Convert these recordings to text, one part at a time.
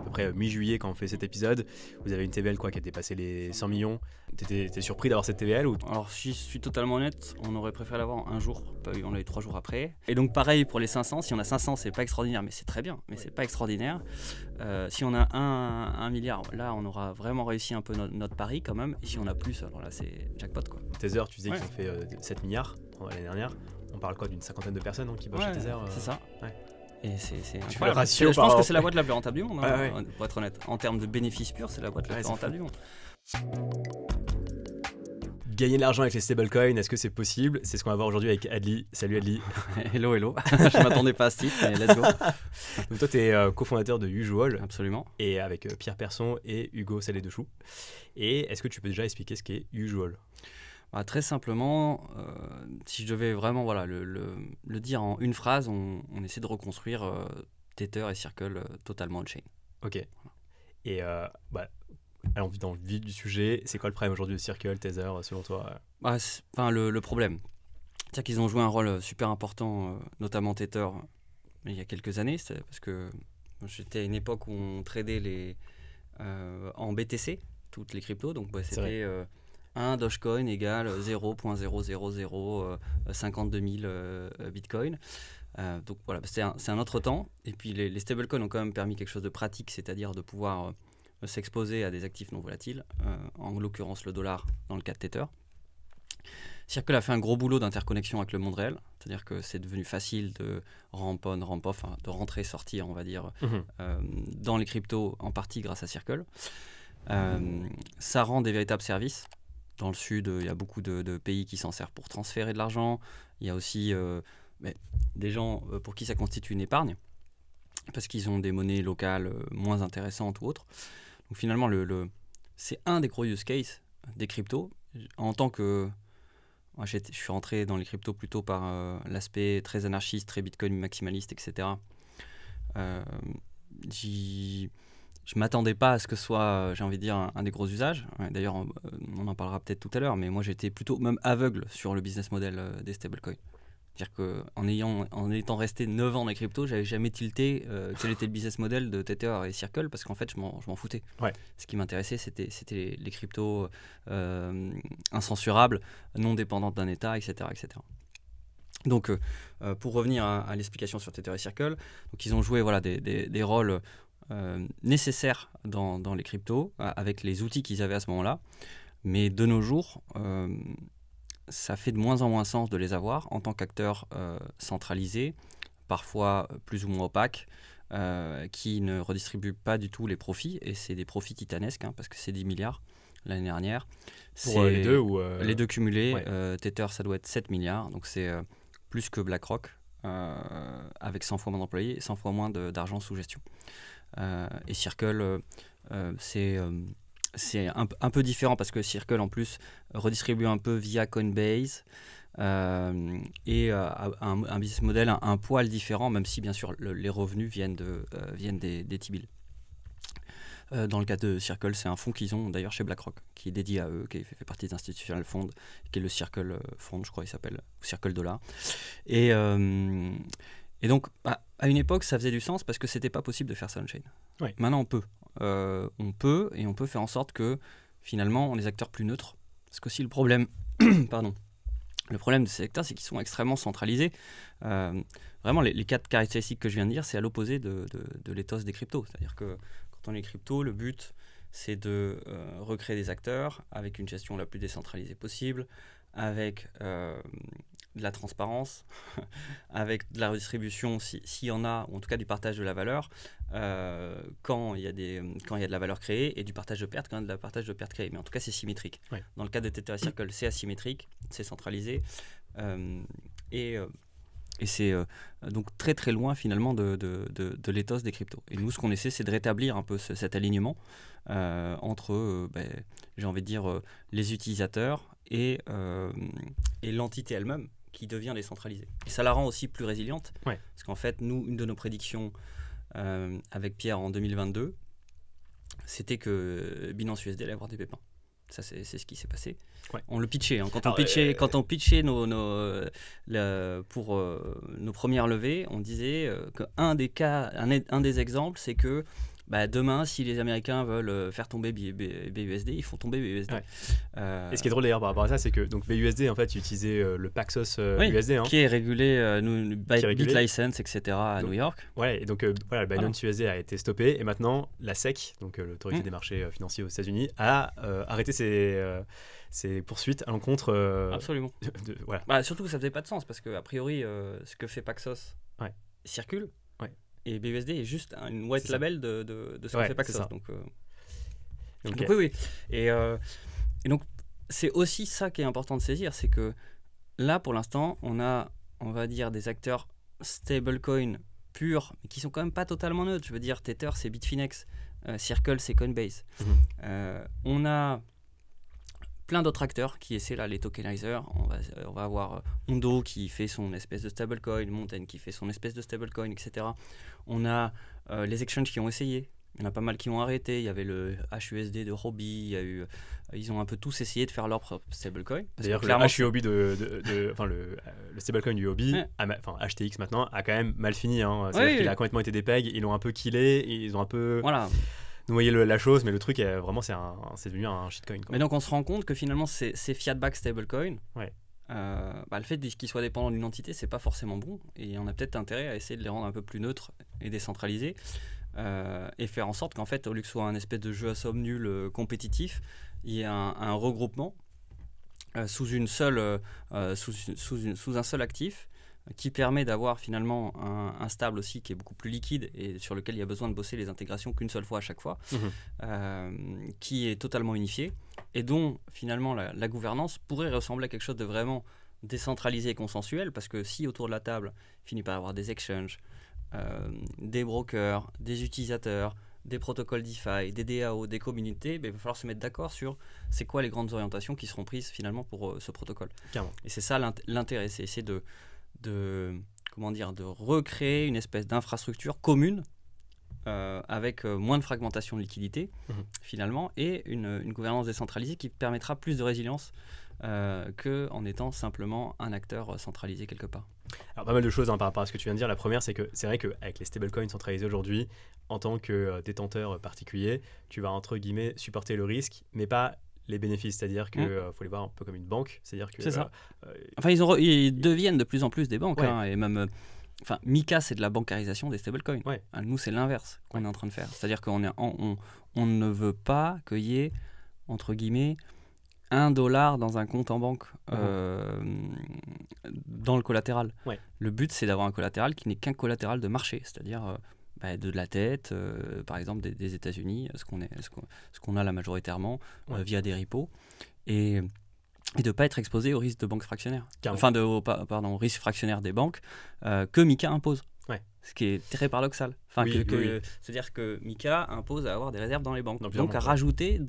peu près mi-juillet quand on fait cet épisode. Vous avez une TVL quoi, qui a dépassé les 100 millions. T'es surpris d'avoir cette TVL ou... Alors si je suis totalement honnête, on aurait préféré l'avoir un jour, on l'a eu 3 jours après. Et donc pareil pour les 500, si on a 500 c'est pas extraordinaire, mais c'est très bien, mais c'est pas extraordinaire. Si on a 1 milliard, là on aura vraiment réussi un peu notre pari quand même. Et si on a plus, alors là c'est jackpot quoi. Tether, tu disais qu'ils ont fait 7 milliards l'année dernière. On parle quoi d'une 50aine de personnes qui bossent chez Tether C'est ça. Ouais. Et c'est tu fais le ratio. Je pense que c'est la boîte la plus rentable du monde, ouais. Pour être honnête. En termes de bénéfices purs, c'est la boîte la plus rentable du monde. Gagner de l'argent avec les stablecoins, est-ce que c'est possible? C'est ce qu'on va voir aujourd'hui avec Adli. Salut Adli. Hello. Je m'attendais pas à ce titre, mais let's go. Donc toi, tu es cofondateur de Usual. Absolument. Et avec Pierre Persson et Hugo Salé-Dechou. Et est-ce que tu peux déjà expliquer ce qu'est Usual? Très simplement, si je devais vraiment le dire en une phrase, on essaie de reconstruire Tether et Circle totalement on-chain. Ok. Et allons dans le vif du sujet, c'est quoi le problème aujourd'hui de Circle, Tether, selon toi? Le problème, c'est qu'ils ont joué un rôle super important, notamment Tether, il y a quelques années, parce que j'étais à une époque où on tradait en BTC, toutes les cryptos, donc c'était... 1 Dogecoin égale 0.00052 000 Bitcoin. Donc voilà, c'est un autre temps. Et puis les stablecoins ont quand même permis quelque chose de pratique, c'est-à-dire de pouvoir s'exposer à des actifs non volatiles, en l'occurrence le dollar dans le cas de Tether. Circle a fait un gros boulot d'interconnexion avec le monde réel, c'est-à-dire que c'est devenu facile de ramp on, ramp off, de rentrer, sortir, on va dire, dans les cryptos, en partie grâce à Circle. Ça rend des véritables services. Dans le sud, il y a beaucoup de pays qui s'en servent pour transférer de l'argent. Il y a aussi des gens pour qui ça constitue une épargne, parce qu'ils ont des monnaies locales moins intéressantes ou autres. Donc finalement, c'est un des gros use cases des cryptos. En tant que... Moi, je suis rentré dans les cryptos plutôt par l'aspect très anarchiste, très Bitcoin maximaliste, etc. Je ne m'attendais pas à ce que ce soit, j'ai envie de dire, un des gros usages. D'ailleurs, on en parlera peut-être tout à l'heure, mais moi j'étais plutôt même aveugle sur le business model des stablecoins. C'est-à-dire qu'en étant resté 9 ans dans les cryptos, je n'avais jamais tilté quel était le business model de Tether et Circle, parce qu'en fait, je m'en foutais. Ouais. Ce qui m'intéressait, c'était les cryptos incensurables, non dépendantes d'un État, etc. etc. Donc, pour revenir à l'explication sur Tether et Circle, donc, ils ont joué des rôles... nécessaires dans les cryptos avec les outils qu'ils avaient à ce moment-là, mais de nos jours ça fait de moins en moins sens de les avoir en tant qu'acteurs centralisés, parfois plus ou moins opaques, qui ne redistribuent pas du tout les profits, et c'est des profits titanesques, parce que c'est 10 milliards l'année dernière. Pour les deux ou les deux cumulés, ouais. Tether ça doit être 7 milliards, donc c'est plus que BlackRock, avec 100 fois moins d'employés et 100 fois moins d'argent sous gestion. Et Circle, c'est un peu différent, parce que Circle en plus redistribue un peu via Coinbase et un business model un poil différent, même si bien sûr les revenus viennent des T-bills. Dans le cas de Circle, c'est un fonds qu'ils ont d'ailleurs chez BlackRock, qui est dédié à eux, qui fait partie d'Institutional Fund, qui est le Circle Fund, je crois qu'il s'appelle, ou Circle Dollar. Et donc, à une époque, ça faisait du sens parce que c'était pas possible de faire ça on-chain. Ouais. Maintenant, on peut. On peut faire en sorte que, finalement, on est des acteurs plus neutres. Parce qu'aussi, le problème, le problème de ces acteurs, c'est qu'ils sont extrêmement centralisés. Vraiment, les 4 caractéristiques que je viens de dire, c'est à l'opposé de l'éthos des cryptos. C'est-à-dire que quand on est crypto, le but, c'est de recréer des acteurs avec une gestion la plus décentralisée possible, avec... de la transparence, avec de la redistribution s'il y en a, ou en tout cas du partage de la valeur, quand il y a de la valeur créée, et du partage de pertes quand il y a de la partage de pertes créées. Mais en tout cas, c'est symétrique. Ouais. Dans le cas de Tether et Circle, c'est asymétrique, c'est centralisé, et c'est donc très très loin finalement de l'éthos des cryptos. Et nous, ce qu'on essaie, c'est de rétablir un peu cet alignement entre, j'ai envie de dire, les utilisateurs et l'entité elle-même, qui devient décentralisée. Et ça la rend aussi plus résiliente, parce qu'en fait, nous, une de nos prédictions avec Pierre en 2022, c'était que Binance USD allait avoir des pépins. Ça, c'est ce qui s'est passé. Ouais. On le pitchait. Quand on pitchait pour nos premières levées, on disait qu'un des exemples, c'est que demain, si les Américains veulent faire tomber BUSD, ils font tomber BUSD. Et ce qui est drôle d'ailleurs par rapport à ça, c'est que donc BUSD en fait utilisait le Paxos USD, qui est régulé BitLicense, etc. à donc, New York. Ouais, et donc le Binance USD a été stoppé et maintenant la SEC, donc l'autorité des marchés financiers aux États-Unis, a arrêté ses poursuites à l'encontre. Absolument. Voilà. Surtout que ça faisait pas de sens parce que a priori, ce que fait Paxos circule. Et BUSD est juste une white label de ce que fait Paxos. Donc oui. Et donc, c'est aussi ça qui est important de saisir, c'est que là, pour l'instant, on va dire, des acteurs stablecoin purs, mais qui sont quand même pas totalement neutres. Je veux dire, Tether, c'est Bitfinex, Circle, c'est Coinbase. On a plein d'autres acteurs qui essaient là, les tokenizers. On va avoir Ondo qui fait son espèce de stablecoin, Mountain qui fait son espèce de stablecoin, etc. On a les exchanges qui ont essayé. Il y en a pas mal qui ont arrêté. Il y avait le HUSD de Huobi. Ils ont un peu tous essayé de faire leur propre stablecoin. D'ailleurs, le HUOB le stablecoin du Huobi, HTX maintenant, a quand même mal fini. C'est-à-dire qu'il a complètement été dépeg. Ils l'ont un peu killé. Ils ont un peu noyé la chose. Mais le truc, vraiment, c'est devenu un shitcoin. Mais donc, on se rend compte que finalement, ces fiat-backed stablecoins, le fait qu'ils soient dépendants d'une entité, c'est pas forcément bon. Et on a peut-être intérêt à essayer de les rendre un peu plus neutres et décentralisés. Et faire en sorte qu'en fait, au lieu que ce soit un espèce de jeu à somme nulle compétitif, il y ait un regroupement sous un seul actif qui permet d'avoir finalement un stable aussi qui est beaucoup plus liquide et sur lequel il y a besoin de bosser les intégrations qu'une seule fois à chaque fois, qui est totalement unifié et dont finalement la gouvernance pourrait ressembler à quelque chose de vraiment décentralisé et consensuel, parce que si autour de la table il finit par avoir des exchanges, des brokers, des utilisateurs, des protocoles DeFi, des DAO, des communautés, il va falloir se mettre d'accord sur c'est quoi les grandes orientations qui seront prises finalement pour ce protocole. Carrément. Et c'est ça l'intérêt, c'est essayer de recréer une espèce d'infrastructure commune avec moins de fragmentation de liquidité finalement, et une gouvernance décentralisée qui permettra plus de résilience qu'en étant simplement un acteur centralisé quelque part. Alors pas mal de choses par rapport à ce que tu viens de dire. La première, c'est que c'est vrai qu'avec les stablecoins centralisés aujourd'hui, en tant que détenteur particulier, tu vas entre guillemets supporter le risque, mais pas les bénéfices. C'est-à-dire qu'il faut les voir un peu comme une banque. C'est-à-dire que, c'est ça. Ils deviennent de plus en plus des banques. Et même, Mika, c'est de la bancarisation des stablecoins. Nous, c'est l'inverse qu'on est en train de faire. C'est-à-dire qu'on ne veut pas qu'il y ait, entre guillemets, $1 dans un compte en banque dans le collatéral. Le but, c'est d'avoir un collatéral qui n'est qu'un collatéral de marché, c'est-à-dire de la dette, par exemple des États-Unis, ce qu'on a là majoritairement via des repos, et de ne pas être exposé au risque de banque fractionnaire. Au risque fractionnaire des banques que Mika impose. Ce qui est très paradoxal. C'est-à-dire que Mika impose à avoir des réserves dans les banques, donc à rajouter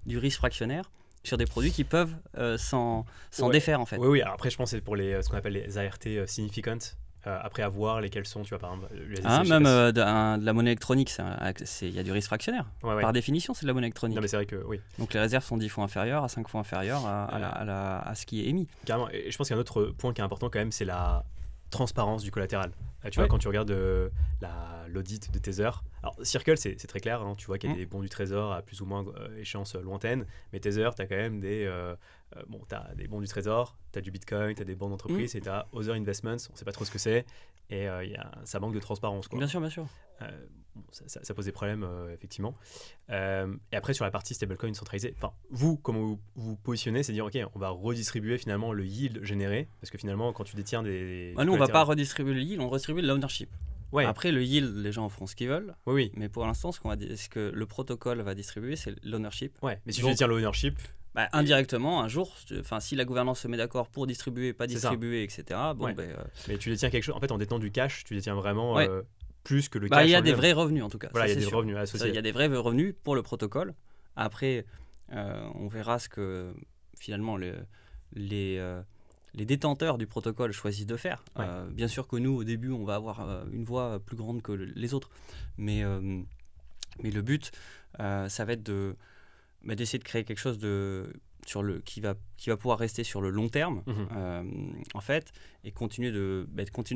du risque fractionnaire sur des produits qui peuvent s'en défaire en fait. Oui. Alors après, je pense que c'est pour ce qu'on appelle les ART significant. Après, à voir lesquels sont, tu vois, par exemple, de la monnaie électronique, il y a du risque fractionnaire. Par définition, c'est de la monnaie électronique. Non, mais c'est vrai que oui. Donc les réserves sont 10 fois inférieures, à 5 fois inférieures à ce qui est émis. Carrément. Et je pense qu'il y a un autre point qui est important quand même, c'est la transparence du collatéral. Tu vois, quand tu regardes l'audit de Tether, alors Circle, c'est très clair, tu vois qu'il y a des bons du trésor à plus ou moins échéance lointaine, mais Tether, tu as quand même t'as des bons du trésor, tu as du Bitcoin, tu as des bons d'entreprise et tu as Other Investments, on ne sait pas trop ce que c'est, et ça manque de transparence. Bien sûr. Ça pose des problèmes, effectivement. Et après, sur la partie stablecoin centralisée, vous, comment vous vous positionnez, c'est dire, OK, on va redistribuer finalement le yield généré, parce que finalement, quand tu détiens des... nous, on ne va pas redistribuer le yield, on redistribue l'ownership. Après, le yield, les gens en feront ce qu'ils veulent. Oui. Mais pour l'instant, ce que le protocole va distribuer, c'est l'ownership. Mais si tu détiens l'ownership... indirectement, un jour, si la gouvernance se met d'accord pour distribuer, pas distribuer, etc. Mais tu détiens quelque chose, en fait, en détenant du cash, tu détiens vraiment plus que le cash. Il y a des vrais revenus en tout cas. Voilà, il y a des revenus associés. Il y a des vrais revenus pour le protocole. Après, on verra ce que finalement les détenteurs du protocole choisissent de faire. Bien sûr que nous, au début, on va avoir une voix plus grande que les autres. Mais le but, ça va être d'essayer de créer quelque chose qui va pouvoir rester sur le long terme, en fait, et continuer de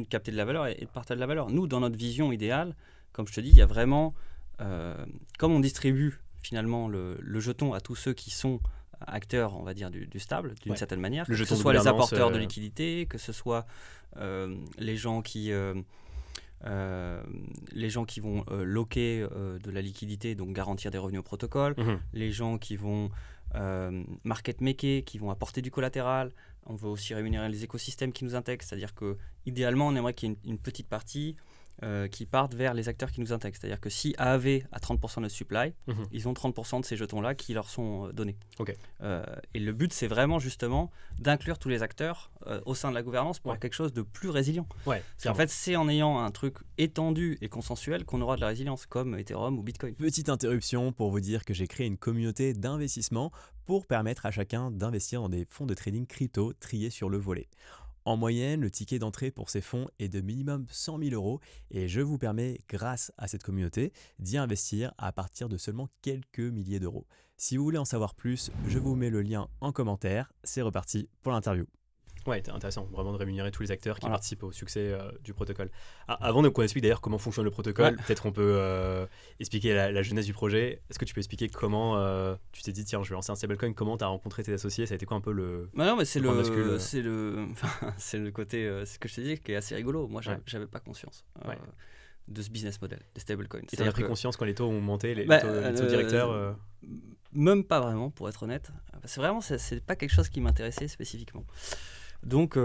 capter de la valeur et de partager de la valeur. Nous, dans notre vision idéale, comme je te dis, il y a vraiment comme on distribue finalement le jeton à tous ceux qui sont acteurs, on va dire, du stable, d'une certaine manière, que ce soit les apporteurs de liquidité, que ce soit les gens qui vont loquer de la liquidité, donc garantir des revenus au protocole, les gens qui vont market maker, qui vont apporter du collatéral. On veut aussi rémunérer les écosystèmes qui nous intègrent, c'est-à-dire que idéalement on aimerait qu'il y ait une petite partie qui partent vers les acteurs qui nous intègrent. C'est-à-dire que si AAV a 30% de supply, ils ont 30% de ces jetons-là qui leur sont donnés. Et le but, c'est vraiment justement d'inclure tous les acteurs au sein de la gouvernance pour avoir quelque chose de plus résilient. En fait, c'est en ayant un truc étendu et consensuel qu'on aura de la résilience, comme Ethereum ou Bitcoin. Petite interruption pour vous dire que j'ai créé une communauté d'investissement pour permettre à chacun d'investir dans des fonds de trading crypto triés sur le volet. En moyenne, le ticket d'entrée pour ces fonds est de minimum 100 000 € et je vous permets, grâce à cette communauté, d'y investir à partir de seulement quelques milliers d'euros. Si vous voulez en savoir plus, je vous mets le lien en commentaire. C'est reparti pour l'interview. Ouais, c'est intéressant, vraiment de rémunérer tous les acteurs qui participent au succès du protocole. Avant qu'on explique d'ailleurs comment fonctionne le protocole, peut-être on peut expliquer la genèse du projet. Est-ce que tu peux expliquer comment tu t'es dit, tiens, je vais lancer un stablecoin, comment tu as rencontré tes associés, ça a été quoi un peu le... non, mais c'est le côté, c'est ce que je te disais, qui est assez rigolo. Moi, j'avais pas conscience de ce business model, des stablecoins. Et tu as pris conscience quand les taux ont monté, les taux directeurs Même pas vraiment, pour être honnête. C'est vraiment, c'est pas quelque chose qui m'intéressait spécifiquement. Donc,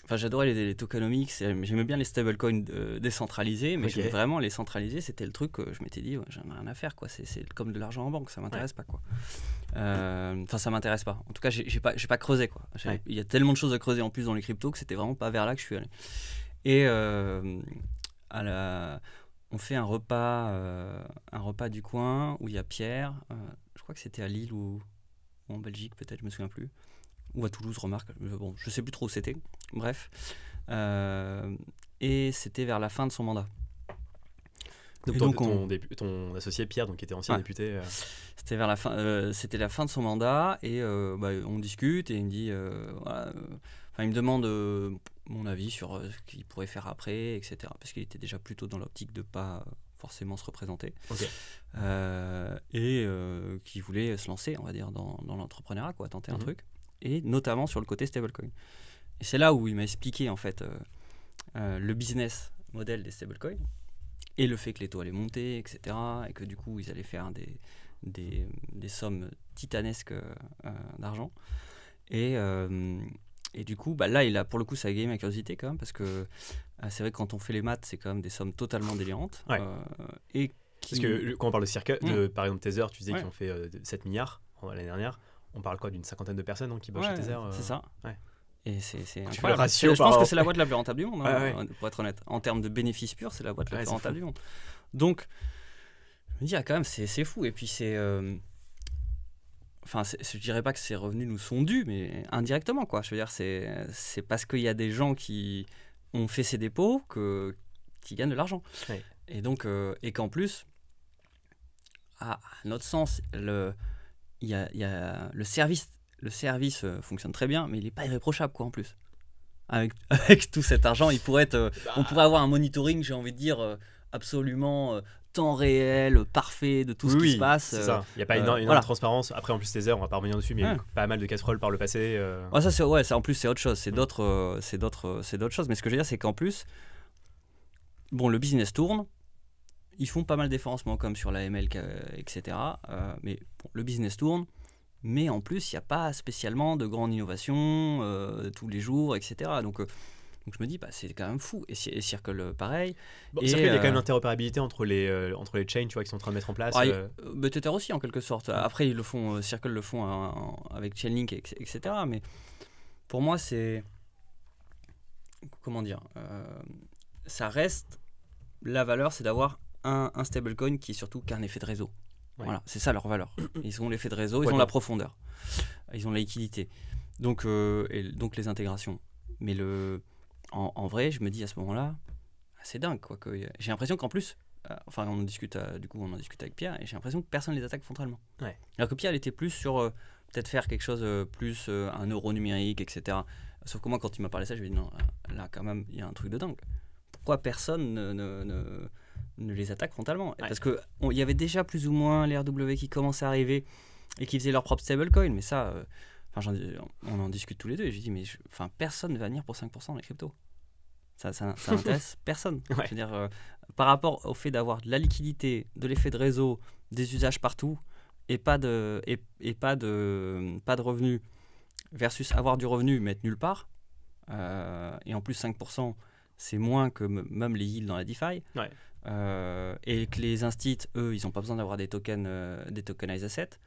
j'adorais les tokenomics, j'aimais bien les stablecoins décentralisés, mais vraiment les centralisés, c'était le truc que je m'étais dit, j'en ai rien à faire, quoi. C'est comme de l'argent en banque, ça m'intéresse pas, quoi. Ça m'intéresse pas. En tout cas, j'ai pas creusé, quoi. Il y a tellement de choses à creuser en plus dans les cryptos que c'était vraiment pas vers là que je suis allé. Et on fait un repas du coin où il y a Pierre, je crois que c'était à Lille ou en Belgique, peut-être, je me souviens plus. Ou à Toulouse, remarque, bon, je sais plus trop où c'était, bref. Et c'était vers la fin de son mandat. Donc ton associé Pierre, donc, qui était ancien député. C'était vers la fin, c'était la fin de son mandat, et on discute, et il me dit, il me demande mon avis sur ce qu'il pourrait faire après, etc. Parce qu'il était déjà plutôt dans l'optique de pas forcément se représenter, et qui voulait se lancer, on va dire, dans l'entrepreneuriat, quoi, tenter un truc. Et notamment sur le côté stablecoin. Et c'est là où il m'a expliqué en fait le business model des stablecoins et le fait que les taux allaient monter, etc. Et que du coup ils allaient faire des sommes titanesques d'argent. Et du coup, là, pour le coup, ça a gagné ma curiosité quand même, parce que c'est vrai que quand on fait les maths, c'est quand même des sommes totalement délirantes. Parce que quand on parle de Circle, par exemple Tether, tu disais qu'ils ont fait 7 milliards l'année dernière. On parle quoi, d'une cinquantaine de personnes qui bossent chez Tether C'est ça. Et c'est incroyable. Je pense que c'est la boîte la plus rentable du monde, pour être honnête. En termes de bénéfices purs, c'est la boîte la plus rentable du monde. Donc, je me dis, quand même, c'est fou. Et puis, je dirais pas que ces revenus nous sont dus, mais indirectement, quoi. Je veux dire, c'est parce qu'il y a des gens qui ont fait ces dépôts qui gagnent de l'argent. Et donc, et qu'en plus, à notre sens, il y a le service fonctionne très bien, mais il n'est pas irréprochable, quoi, en plus. Avec tout cet argent, on pourrait avoir un monitoring, j'ai envie de dire, absolument temps réel, parfait de tout ce qui se passe. C'est ça. Il n'y a pas énorme transparence. Après, en plus, Tether, on va pas revenir dessus, mais il y a eu pas mal de casseroles par le passé. Ça, en plus, c'est autre chose. C'est d'autres choses. Mais ce que je veux dire, c'est qu'en plus, bon, le business tourne. Ils font pas mal d'efférencement comme sur l'AML, etc. Mais bon, le business tourne. Mais en plus, il n'y a pas spécialement de grande innovation tous les jours, etc. Donc je me dis, c'est quand même fou. Et Circle, pareil. Circle, il y a quand même l'interopérabilité entre les chains, tu vois, qui sont en train de mettre en place. Tether aussi, en quelque sorte. Après, Circle le font avec Chainlink, etc. Mais pour moi, c'est... Comment dire ça reste... La valeur, c'est d'avoir un stablecoin qui est surtout qu'un effet de réseau. Voilà, c'est ça leur valeur. Ils ont l'effet de réseau, ils ont la profondeur, ils ont la liquidité, donc les intégrations. Mais en vrai, je me dis à ce moment-là, c'est dingue, quoi. J'ai l'impression qu'en plus, on en discute avec Pierre, et j'ai l'impression que personne ne les attaque frontalement. Alors que Pierre, il était plus sur peut-être faire quelque chose plus un euro numérique, etc. Sauf que moi, quand il m'a parlé de ça, je lui ai dit non, là quand même, il y a un truc de dingue. Pourquoi personne ne les attaque frontalement. Ouais. Parce qu'il y avait déjà plus ou moins les RW qui commençaient à arriver et qui faisaient leur propre stablecoin. Mais ça, on en discute tous les deux. Et je dis, mais personne ne va venir pour 5% dans les cryptos. Ça n'intéresse personne. Ouais. Je veux dire, par rapport au fait d'avoir de la liquidité, de l'effet de réseau, des usages partout et pas de revenus versus avoir du revenu mais être nulle part. Et en plus 5%, c'est moins que même les yields dans la DeFi. Ouais. Et que les instits, eux, ils n'ont pas besoin d'avoir des tokens, des tokenized assets.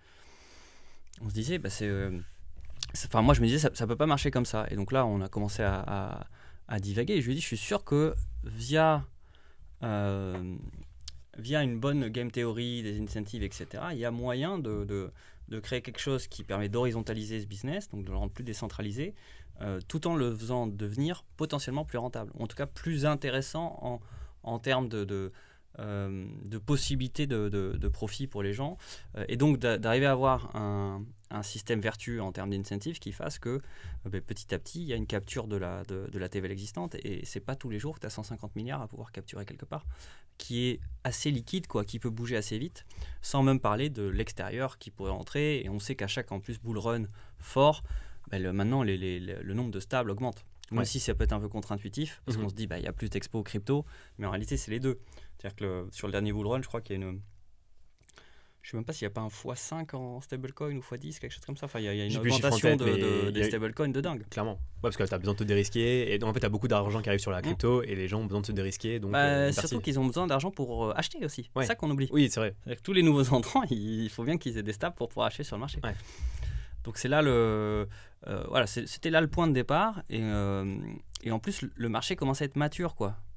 On se disait, moi je me disais, ça peut pas marcher comme ça. Et donc là, on a commencé à divaguer. Et je lui ai dit, je suis sûr que via une bonne game theory, des incentives, etc., il y a moyen de créer quelque chose qui permet d'horizontaliser ce business, donc de le rendre plus décentralisé, tout en le faisant devenir potentiellement plus rentable, ou en tout cas plus intéressant en termes de possibilités de profit pour les gens, et donc d'arriver à avoir un système vertueux en termes d'incentives qui fasse que petit à petit il y a une capture de la TVL existante, et c'est pas tous les jours que tu as 150 milliards à pouvoir capturer quelque part, qui est assez liquide, quoi, qui peut bouger assez vite, sans même parler de l'extérieur qui pourrait entrer. Et on sait qu'à chaque en plus bull run fort, maintenant le nombre de stables augmente. Même si ça peut être un peu contre-intuitif, parce qu'on se dit il y a plus d'expo crypto, mais en réalité c'est les deux. C'est-à-dire que sur le dernier bull run, je crois qu'il y a une... Je ne sais même pas s'il n'y a pas un x5 en stablecoin ou x10, quelque chose comme ça. Enfin, il y a une augmentation des stablecoins de dingue. Clairement. parce que tu as besoin de te dérisquer. Et donc, en fait, tu as beaucoup d'argent qui arrive sur la crypto et les gens ont besoin de se dérisquer. Donc, surtout qu'ils ont besoin d'argent pour acheter aussi. Ouais. C'est ça qu'on oublie. Oui, c'est vrai. C'est-à-dire que tous les nouveaux entrants, il faut bien qu'ils aient des stables pour pouvoir acheter sur le marché. Ouais. Donc, c'est là c'était là le point de départ. Et en plus, le marché commençait à être mature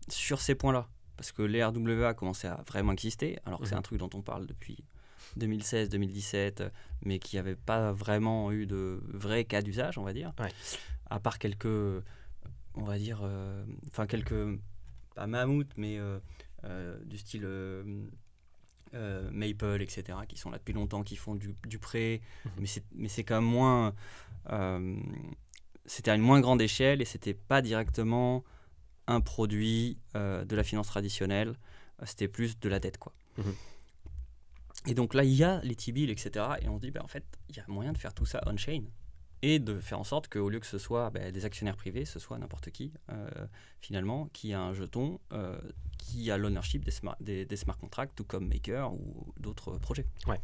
sur ces points-là. Parce que les RWA commençaient à vraiment exister, alors que c'est un truc dont on parle depuis 2016-2017, mais qui n'avait pas vraiment eu de vrai cas d'usage, on va dire. Ouais. À part quelques, on va dire, quelques, pas mammouths, mais du style Maple, etc., qui sont là depuis longtemps, qui font du prêt, mais c'est quand même moins... c'était à une moins grande échelle et c'était pas directement un produit de la finance traditionnelle, c'était plus de la dette, quoi. Et donc là, il y a les T-bills, etc. Et on se dit, en fait, il y a moyen de faire tout ça on-chain et de faire en sorte qu'au lieu que ce soit des actionnaires privés, ce soit n'importe qui, finalement, qui a un jeton, qui a l'ownership des smart contracts, tout comme Maker ou d'autres projets. Ouais.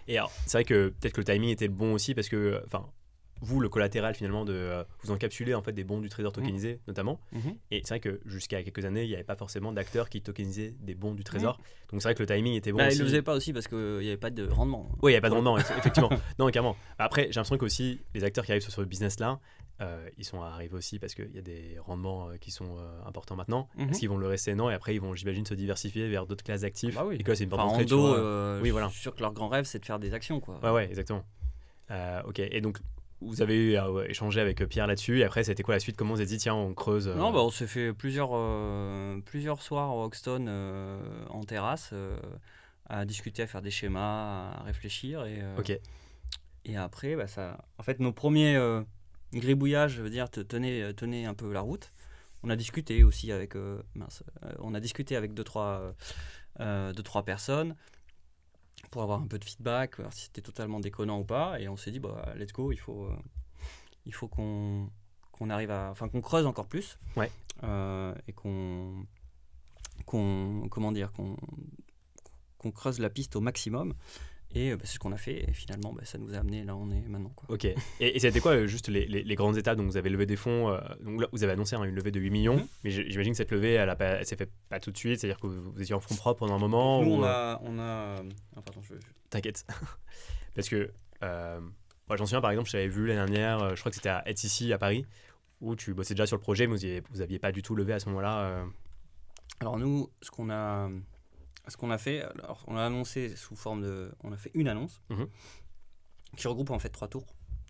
Et alors, c'est vrai que peut-être que le timing était bon aussi parce que, vous, le collatéral finalement vous encapsulez en fait des bons du Trésor tokenisés notamment. Et c'est vrai que jusqu'à quelques années, il n'y avait pas forcément d'acteurs qui tokenisaient des bons du Trésor. Donc c'est vrai que le timing était bon aussi. Ils ne le faisaient pas aussi parce qu'il n'y avait pas de rendement. Oui, il n'y avait pas de rendement, effectivement. Non, carrément. Après, j'ai l'impression qu'aussi les acteurs qui arrivent sur ce business-là, ils sont arrivés aussi parce qu'il y a des rendements qui sont importants maintenant. Est-ce qu'ils vont le rester? Non. Et après, ils vont, j'imagine, se diversifier vers d'autres classes d'actifs. Bah oui. Et que c'est une porte d'entrée. Je suis sûr que leur grand rêve, c'est de faire des actions, quoi. Ouais, exactement. Ok. Et donc, vous avez échangé avec Pierre là-dessus, et après c'était quoi la suite? Comment vous avez dit tiens on creuse Non, on s'est fait plusieurs soirs au Hoxton en terrasse à discuter, à faire des schémas, à réfléchir et après en fait nos premiers gribouillages, je veux dire, tenaient un peu la route. On a discuté aussi avec deux trois personnes pour avoir un peu de feedback, voir si c'était totalement déconnant ou pas, et on s'est dit let's go, il faut qu'on arrive qu'on creuse encore plus, et qu'on creuse la piste au maximum, et c'est ce qu'on a fait, et finalement ça nous a amené là où on est maintenant, quoi. Ok. Et c'était quoi juste les grandes étapes? Donc vous avez levé des fonds, donc là, vous avez annoncé une levée de 8 millions, mais j'imagine que cette levée elle s'est fait pas tout de suite, c'est-à-dire que vous étiez en fonds propres pendant un moment. Nous on a... pardon, T'inquiète. Parce que moi j'en souviens par exemple, je t'avais vu l'année dernière, je crois que c'était à ETHCC à Paris, où tu bossais déjà sur le projet, mais vous aviez pas du tout levé à ce moment-là. Alors nous, ce qu'on a fait, alors on a annoncé sous forme de... On a fait une annonce qui regroupe en fait 3 tours.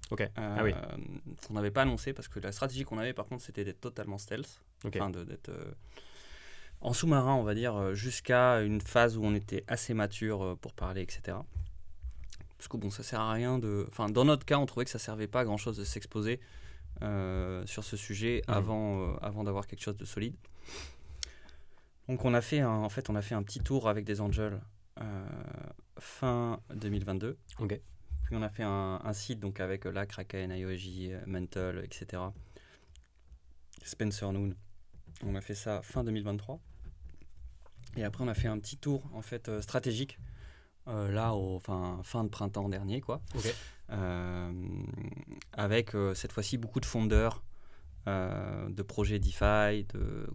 Ok. Qu'on n'avait pas annoncé parce que la stratégie qu'on avait par contre c'était d'être totalement stealth. Okay. D'être en sous-marin, on va dire, jusqu'à une phase où on était assez mature pour parler, etc. Parce que ça sert à rien de... dans notre cas, on trouvait que ça servait pas à grand-chose de s'exposer sur ce sujet avant d'avoir quelque chose de solide. Donc on a fait un petit tour avec des angels fin 2022. Ok. Puis on a fait un site donc avec la Kraken, IOJ, Mental, etc. Spencer Noon. On a fait ça fin 2023. Et après on a fait un petit tour en fait stratégique fin de printemps dernier quoi. Ok. Avec cette fois-ci beaucoup de fondeurs de projets DeFi,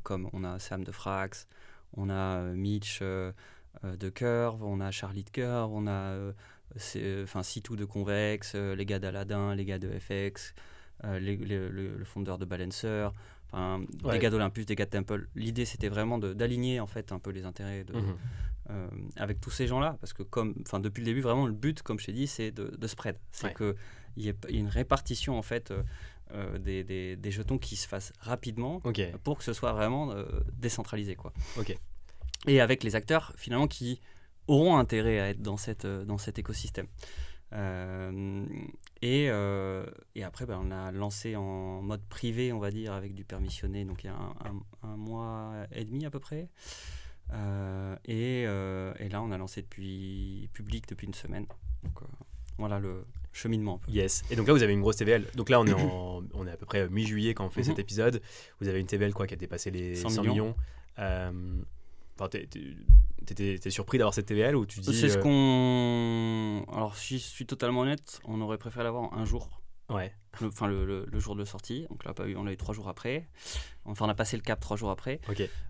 comme on a Sam de Frax, on a Mitch de Curve, on a Charlie de Curve, on a C2 de Convex, les gars d'Aladin, les gars de FX, le fondeur de Balancer, des gars d'Olympus, des gars de Temple. L'idée c'était vraiment d'aligner en fait un peu les intérêts avec tous ces gens-là, parce que depuis le début vraiment le but, comme je t'ai dit, c'est de spread, c'est qu'il y ait une répartition en fait des jetons qui se fassent rapidement pour que ce soit vraiment décentralisé quoi. Et avec les acteurs finalement qui auront intérêt à être dans cet écosystème. Et après on a lancé en mode privé on va dire avec du permissionné donc il y a un mois et demi à peu près. Et là on a lancé public depuis une semaine. Donc voilà le cheminement un peu. Yes. Et donc là vous avez une grosse TVL. Donc là on est à peu près mi-juillet quand on fait cet épisode. Vous avez une TVL qui a dépassé les 100 millions. T'es surpris d'avoir cette TVL ou tu dis c'est ce qu'on... Alors si je suis totalement honnête, on aurait préféré l'avoir un jour. Ouais. Le jour de sortie. Donc là on l'a eu 3 jours après. Enfin on a passé le cap 3 jours après.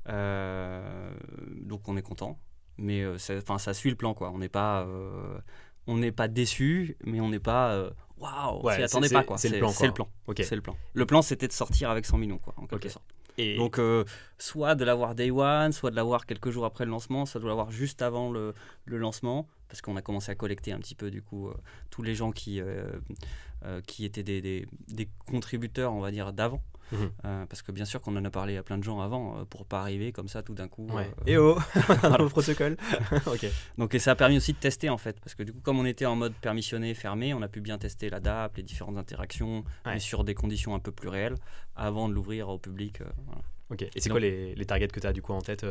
Donc on est content. Mais ça suit le plan quoi. On n'est pas déçu, mais on n'est pas waouh, on s'y attendait pas quoi. C'est le plan. C'est le plan. C'est le plan. Le plan c'était de sortir avec 100 millions quoi en quelque sorte. Et donc, soit de l'avoir day one, soit de l'avoir quelques jours après le lancement, soit de l'avoir juste avant le lancement, parce qu'on a commencé à collecter un petit peu, du coup, tous les gens qui étaient des contributeurs, on va dire, d'avant. Parce que bien sûr qu'on en a parlé à plein de gens avant, pour pas arriver comme ça tout d'un coup. Dans le protocole. Donc, et ça a permis aussi de tester, en fait, parce que du coup, comme on était en mode permissionné, fermé, on a pu bien tester la DApp, les différentes interactions, mais sur des conditions un peu plus réelles, avant de l'ouvrir au public. Voilà. Ok. Et c'est quoi les targets que tu as du coup en tête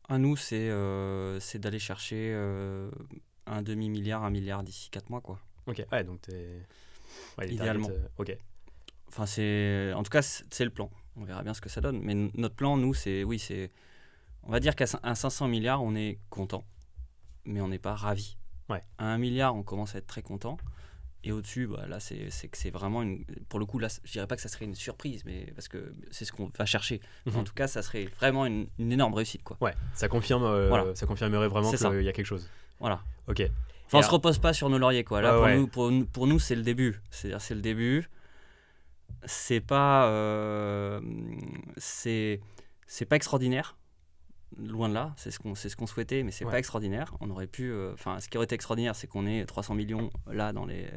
À nous, c'est d'aller chercher un demi-milliard, 1 milliard d'ici 4 mois, quoi. Ok. Ouais, donc idéalement. Ok. Enfin, en tout cas, c'est le plan. On verra bien ce que ça donne. Mais notre plan, nous, on va dire qu'à 500 milliards, on est content, mais on n'est pas ravi. À 1 milliard, on commence à être très content. Et au-dessus, là, c'est vraiment pour le coup, là, je dirais pas que ça serait une surprise, mais parce que c'est ce qu'on va chercher. En tout cas, ça serait vraiment une énorme réussite, quoi. Ouais, ça confirme, ça confirmerait vraiment qu'il y a quelque chose. Voilà. Ok. Enfin, on se repose pas sur nos lauriers, quoi. Là, pour nous, c'est le début. C'est-à-dire, c'est le début. C'est pas extraordinaire, loin de là, c'est ce qu'on souhaitait, mais c'est pas extraordinaire. On aurait pu ce qui aurait été extraordinaire, c'est qu'on ait 300 millions là dans les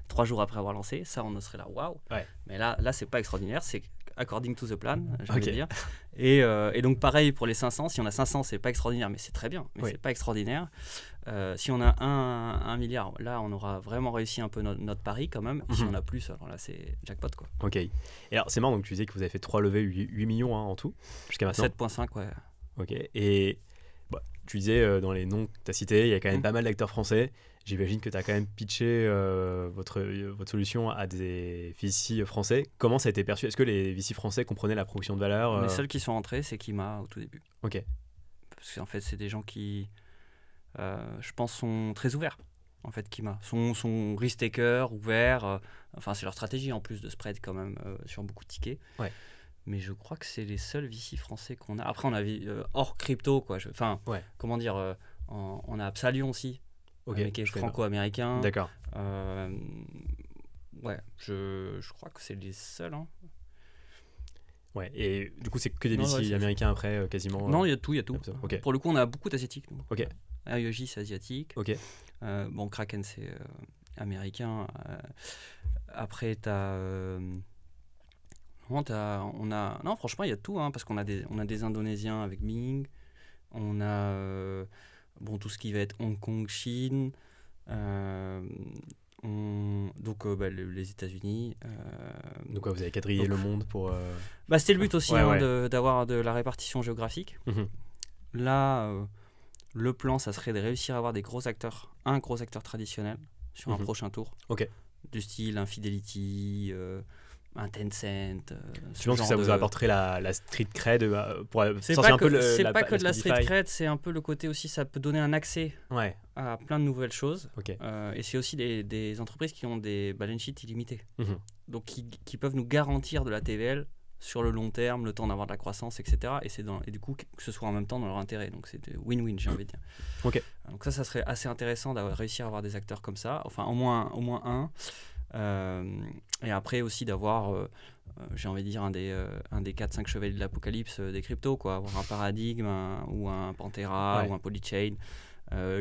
3 jours après avoir lancé, ça on serait là waouh. Mais là c'est pas extraordinaire, c'est according to the plan, j'allais dire. Et donc pareil pour les 500, si on a 500 c'est pas extraordinaire, mais c'est très bien, mais c'est pas extraordinaire. Si on a 1 milliard, là on aura vraiment réussi un peu notre pari quand même. Si on a plus, alors là c'est jackpot quoi. Ok. Et alors c'est marrant, donc tu disais que vous avez fait 3 levées, 8 millions en tout jusqu'à maintenant. 7,5 ouais. Ok. Et tu disais dans les noms que tu as cités, il y a quand même pas mal d'acteurs français. J'imagine que tu as quand même pitché votre solution à des VC français. Comment ça a été perçu ? Est-ce que les VC français comprenaient la proposition de valeur Les seuls qui sont entrés, c'est Kima au tout début. Ok. Parce qu'en fait, c'est des gens qui, je pense, sont très ouverts. En fait, Kima sont risk-takers, ouverts. C'est leur stratégie en plus de spread quand même sur beaucoup de tickets. Ouais. Mais je crois que c'est les seuls VC français qu'on a. Après, on a hors crypto, quoi. Comment dire, on a Absalion aussi. Qui est franco-américain. D'accord. Je crois que c'est les seuls. Hein. Ouais, et du coup, c'est que des VC américains après, quasiment Non, il y a tout. Okay. Pour le coup, on a beaucoup d'asiatiques. Ok. IOJ, c'est asiatique. Ok. Kraken, c'est américain. Après, t'as... Non, franchement, il y a tout, hein, parce qu'on a des Indonésiens avec Ming. On a... tout ce qui va être Hong Kong, Chine, on Donc les États-Unis. Donc vous avez quadrillé le monde pour... C'était le but aussi Ouais. d'avoir de la répartition géographique. Mhm. Là, le plan, ça serait de réussir à avoir un gros acteur traditionnel sur un prochain tour. Ok. Du style un Fidelity, un Tencent. Je pense que ça vous apporterait la street cred pour sortir un peu c'est pas que de la street DeFi. cred, c'est un peu le côté aussi, ça peut donner un accès Ouais. à plein de nouvelles choses. Ok. Et c'est aussi des entreprises qui ont des balance sheets illimités. Mhm. Donc qui peuvent nous garantir de la TVL sur le long terme, le temps d'avoir de la croissance, etc. Et du coup, que ce soit en même temps dans leur intérêt. Donc c'est win-win, j'ai envie de dire. Ok. Donc ça serait assez intéressant d'avoir réussi à avoir des acteurs comme ça. Enfin, au moins un. Et après aussi d'avoir, j'ai envie de dire, un des 4-5 chevaliers de l'apocalypse des cryptos, quoi. Avoir un Paradigm ou un Panthera ou un Polychain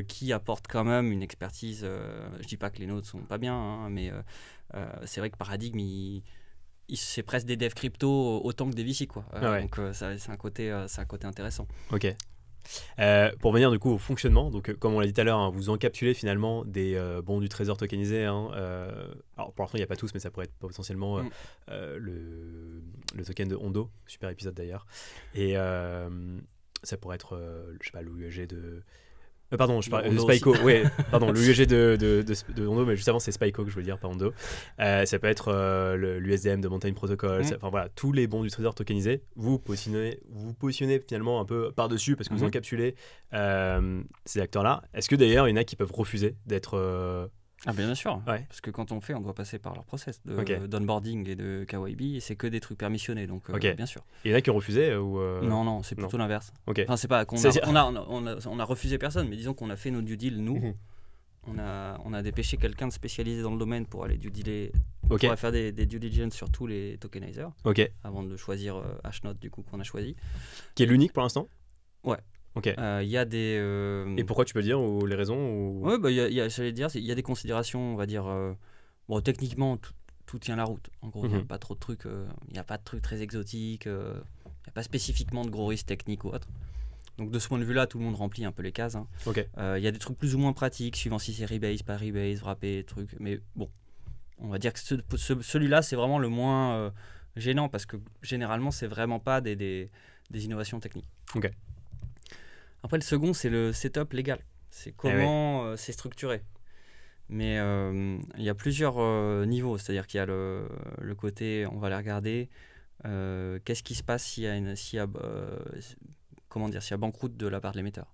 qui apporte quand même une expertise. Je dis pas que les nôtres sont pas bien, hein, mais c'est vrai que Paradigm, c'est presque des devs crypto autant que des VC, quoi. Donc c'est un côté intéressant. Ok. Pour venir du coup au fonctionnement, donc comme on l'a dit tout à l'heure, vous encapsulez finalement des bons du trésor tokenisés. Alors pour l'instant il n'y a pas tous, mais ça pourrait être potentiellement le token de Hondo, super épisode d'ailleurs. Et ça pourrait être, je sais pas, l'UEG de... pardon, je parle de Spyco. Oui, pardon, l'UEG de Hondo, mais juste avant c'est Spyco que je veux dire, pas Hondo. Ça peut être l'USDM de Mountain Protocol. Enfin voilà, tous les bons du trésor tokenisés. Vous positionnez finalement un peu par-dessus parce que vous encapsulez ces acteurs-là. Est-ce que d'ailleurs il y en a qui peuvent refuser d'être... Ah bien sûr, parce que quand on doit passer par leur process d'onboarding et de KYB, et c'est que des trucs permissionnés, donc bien sûr. Il y en a qui ont refusé ou Non, c'est plutôt l'inverse. Enfin, c'est pas qu'on on a refusé personne, mais disons qu'on a fait nos due deals, nous. On a dépêché quelqu'un de spécialisé dans le domaine pour aller pour faire des due diligence sur tous les tokenizers, avant de choisir Hnote, du coup, qu'on a choisi. Qui est l'unique pour l'instant ? Ouais. Ok. Il y a des... Et pourquoi tu peux dire, ou les raisons ou... Ouais, j'allais dire, il y a des considérations, on va dire... techniquement, tout tient la route. En gros, il n'y a pas trop de trucs, il n'y a pas de trucs très exotiques, il n'y a pas spécifiquement de gros risques techniques ou autre. Donc de ce point de vue-là, tout le monde remplit un peu les cases. Il y a des trucs plus ou moins pratiques, suivant si c'est rebase, pas rebase, wrappé, trucs. Mais bon, on va dire que celui-là, c'est vraiment le moins gênant, parce que généralement, c'est vraiment pas des innovations techniques. Ok. Après, le second, c'est le setup légal. C'est comment c'est structuré. Mais il y a plusieurs niveaux. C'est-à-dire qu'il y a le côté, on va les regarder, qu'est-ce qui se passe s'il y a banqueroute de la part de l'émetteur.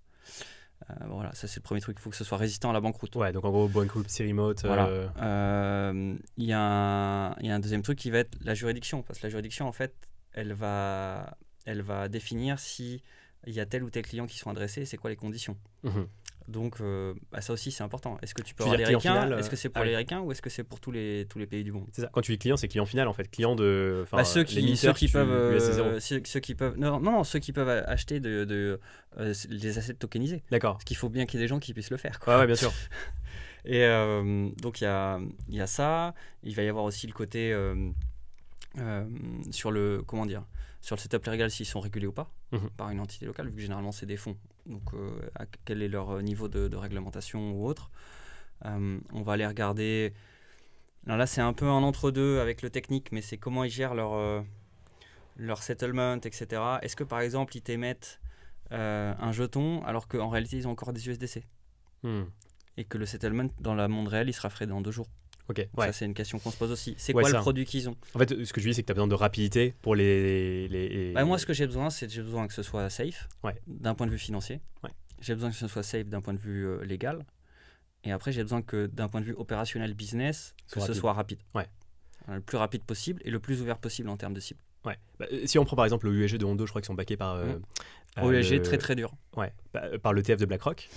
Voilà, ça c'est le premier truc. Il faut que ce soit résistant à la banqueroute. Ouais, donc en gros, bankruptcy remote. Voilà. Il y a un deuxième truc qui va être la juridiction. Parce que la juridiction, en fait, elle va définir si il y a tel ou tel client qui sont adressés et c'est quoi les conditions. Donc ça aussi c'est important. Est-ce que tu peux avoir les ricains, est-ce que c'est pour les ricains ou est-ce que c'est pour tous les pays du monde? C'est ça. Quand tu dis client, c'est client final en fait, client de ceux qui peuvent acheter les assets tokenisés. D'accord. Parce qu'il faut bien qu'il y ait des gens qui puissent le faire, quoi. Ouais, bien sûr. Et donc il y a ça, il va y avoir aussi le côté sur le setup légal, s'ils sont régulés ou pas par une entité locale, vu que généralement c'est des fonds. Donc quel est leur niveau de réglementation ou autre. On va aller regarder. Alors là c'est un peu un entre-deux avec le technique, mais c'est comment ils gèrent leur settlement, etc. Est-ce que par exemple ils t'émettent un jeton alors qu'en réalité ils ont encore des USDC et que le settlement dans le monde réel il sera fait dans 2 jours? Ça c'est une question qu'on se pose aussi. C'est quoi le produit qu'ils ont? En fait, ce que je dis, c'est que tu as besoin de rapidité pour les... moi, ce que j'ai besoin, c'est que ce soit safe d'un point de vue financier. J'ai besoin que ce soit safe d'un point de vue légal. Et après, j'ai besoin que d'un point de vue opérationnel business, ce soit rapide. Le plus rapide possible et le plus ouvert possible en termes de cible. Si on prend par exemple le UEG de Hondo, je crois qu'ils sont backés par... UEG très très dur. Par l'ETF de BlackRock.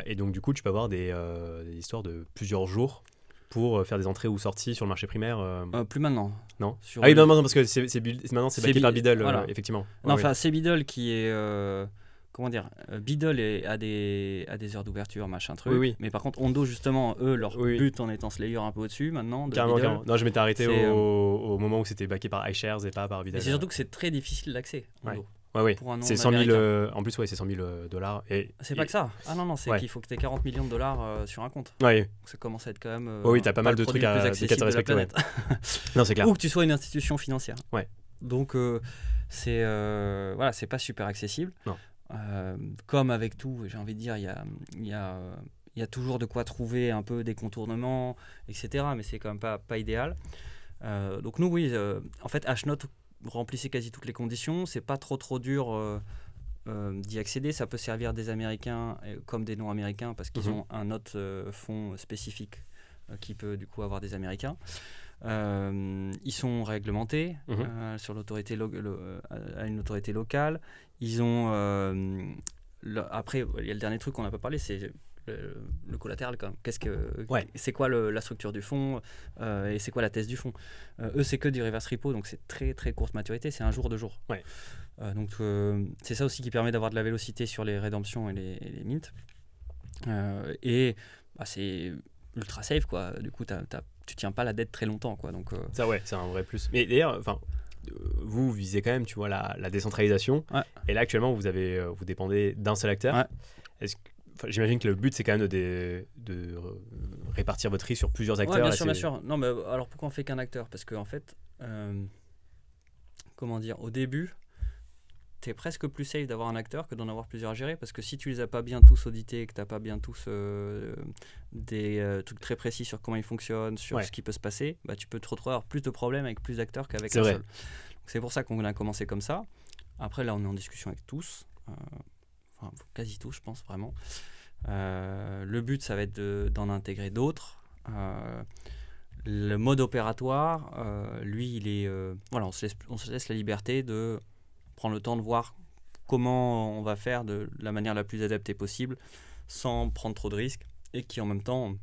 Et donc du coup, tu peux avoir des histoires de plusieurs jours pour faire des entrées ou sorties sur le marché primaire. Plus maintenant. Non. Non, parce que maintenant c'est backé par Beedle, effectivement. C'est Beedle qui est... Beedle a des heures d'ouverture, machin truc. Mais par contre, Hondo, justement, eux, leur but en étant Slayer un peu au-dessus maintenant. Carrément. Non, je m'étais arrêté au moment où c'était backé par iShares et pas par Beedle. Et c'est surtout que c'est très difficile d'accès, Hondo. Ouais. pour un nom C'est 100 000, américain. en plus, ouais, c'est 100 000 dollars. C'est pas que ça. Ah non, c'est Ouais. qu'il faut que tu aies 40 millions de dollars sur un compte. Ouais. Donc ça commence à être quand même. Oui, t'as pas mal le de produit trucs le plus de accessible cartes à de la respecter. Ouais. planète. Non, c'est clair. Ou que tu sois une institution financière. Ouais. Donc c'est voilà, c'est pas super accessible. Non. Comme avec tout, j'ai envie de dire, il y a toujours de quoi trouver un peu des contournements, etc. Mais c'est quand même pas idéal. Donc nous, oui, en fait, Hnote remplissait quasi toutes les conditions. C'est pas trop dur d'y accéder. Ça peut servir des Américains comme des non-Américains parce qu'ils ont un autre fonds spécifique qui peut du coup avoir des Américains. Ils sont réglementés sur l'autorité à une autorité locale. Ils ont après, il y a le dernier truc qu'on n'a pas parlé, c'est le collatéral quand même. C'est quoi la structure du fonds et c'est quoi la thèse du fonds. Eux, c'est que du reverse repo, donc c'est très très courte maturité, c'est un jour de jour. Ouais. Donc c'est ça aussi qui permet d'avoir de la vélocité sur les rédemptions et les mints. Et c'est ultra safe quoi. Du coup, tu tiens pas la dette très longtemps quoi. Donc ça ouais, c'est un vrai plus. Mais d'ailleurs, enfin. Vous visez quand même, tu vois, la décentralisation. Ouais. Et là, actuellement, vous dépendez d'un seul acteur. Ouais. J'imagine que le but, c'est quand même de répartir votre risque sur plusieurs acteurs. Ouais, bien là, sûr, bien sûr. Non, mais alors pourquoi on fait qu'un acteur? Parce qu'en fait, comment dire, au début, tu es presque plus safe d'avoir un acteur que d'en avoir plusieurs à gérer. Parce que si tu les as pas bien tous audités, que tu n'as pas bien tous des trucs très précis sur comment ils fonctionnent, sur ce qui peut se passer, bah, tu peux te retrouver avoir plus de problèmes avec plus d'acteurs qu'avec un seul. Donc, c'est pour ça qu'on a commencé comme ça. Après, là, on est en discussion avec tous. Enfin, quasi tous, je pense, vraiment. Le but, ça va être d'en intégrer d'autres. Le mode opératoire, lui, il est... voilà, on se laisse la liberté de prendre le temps de voir comment on va faire de la manière la plus adaptée possible sans prendre trop de risques et qui en même temps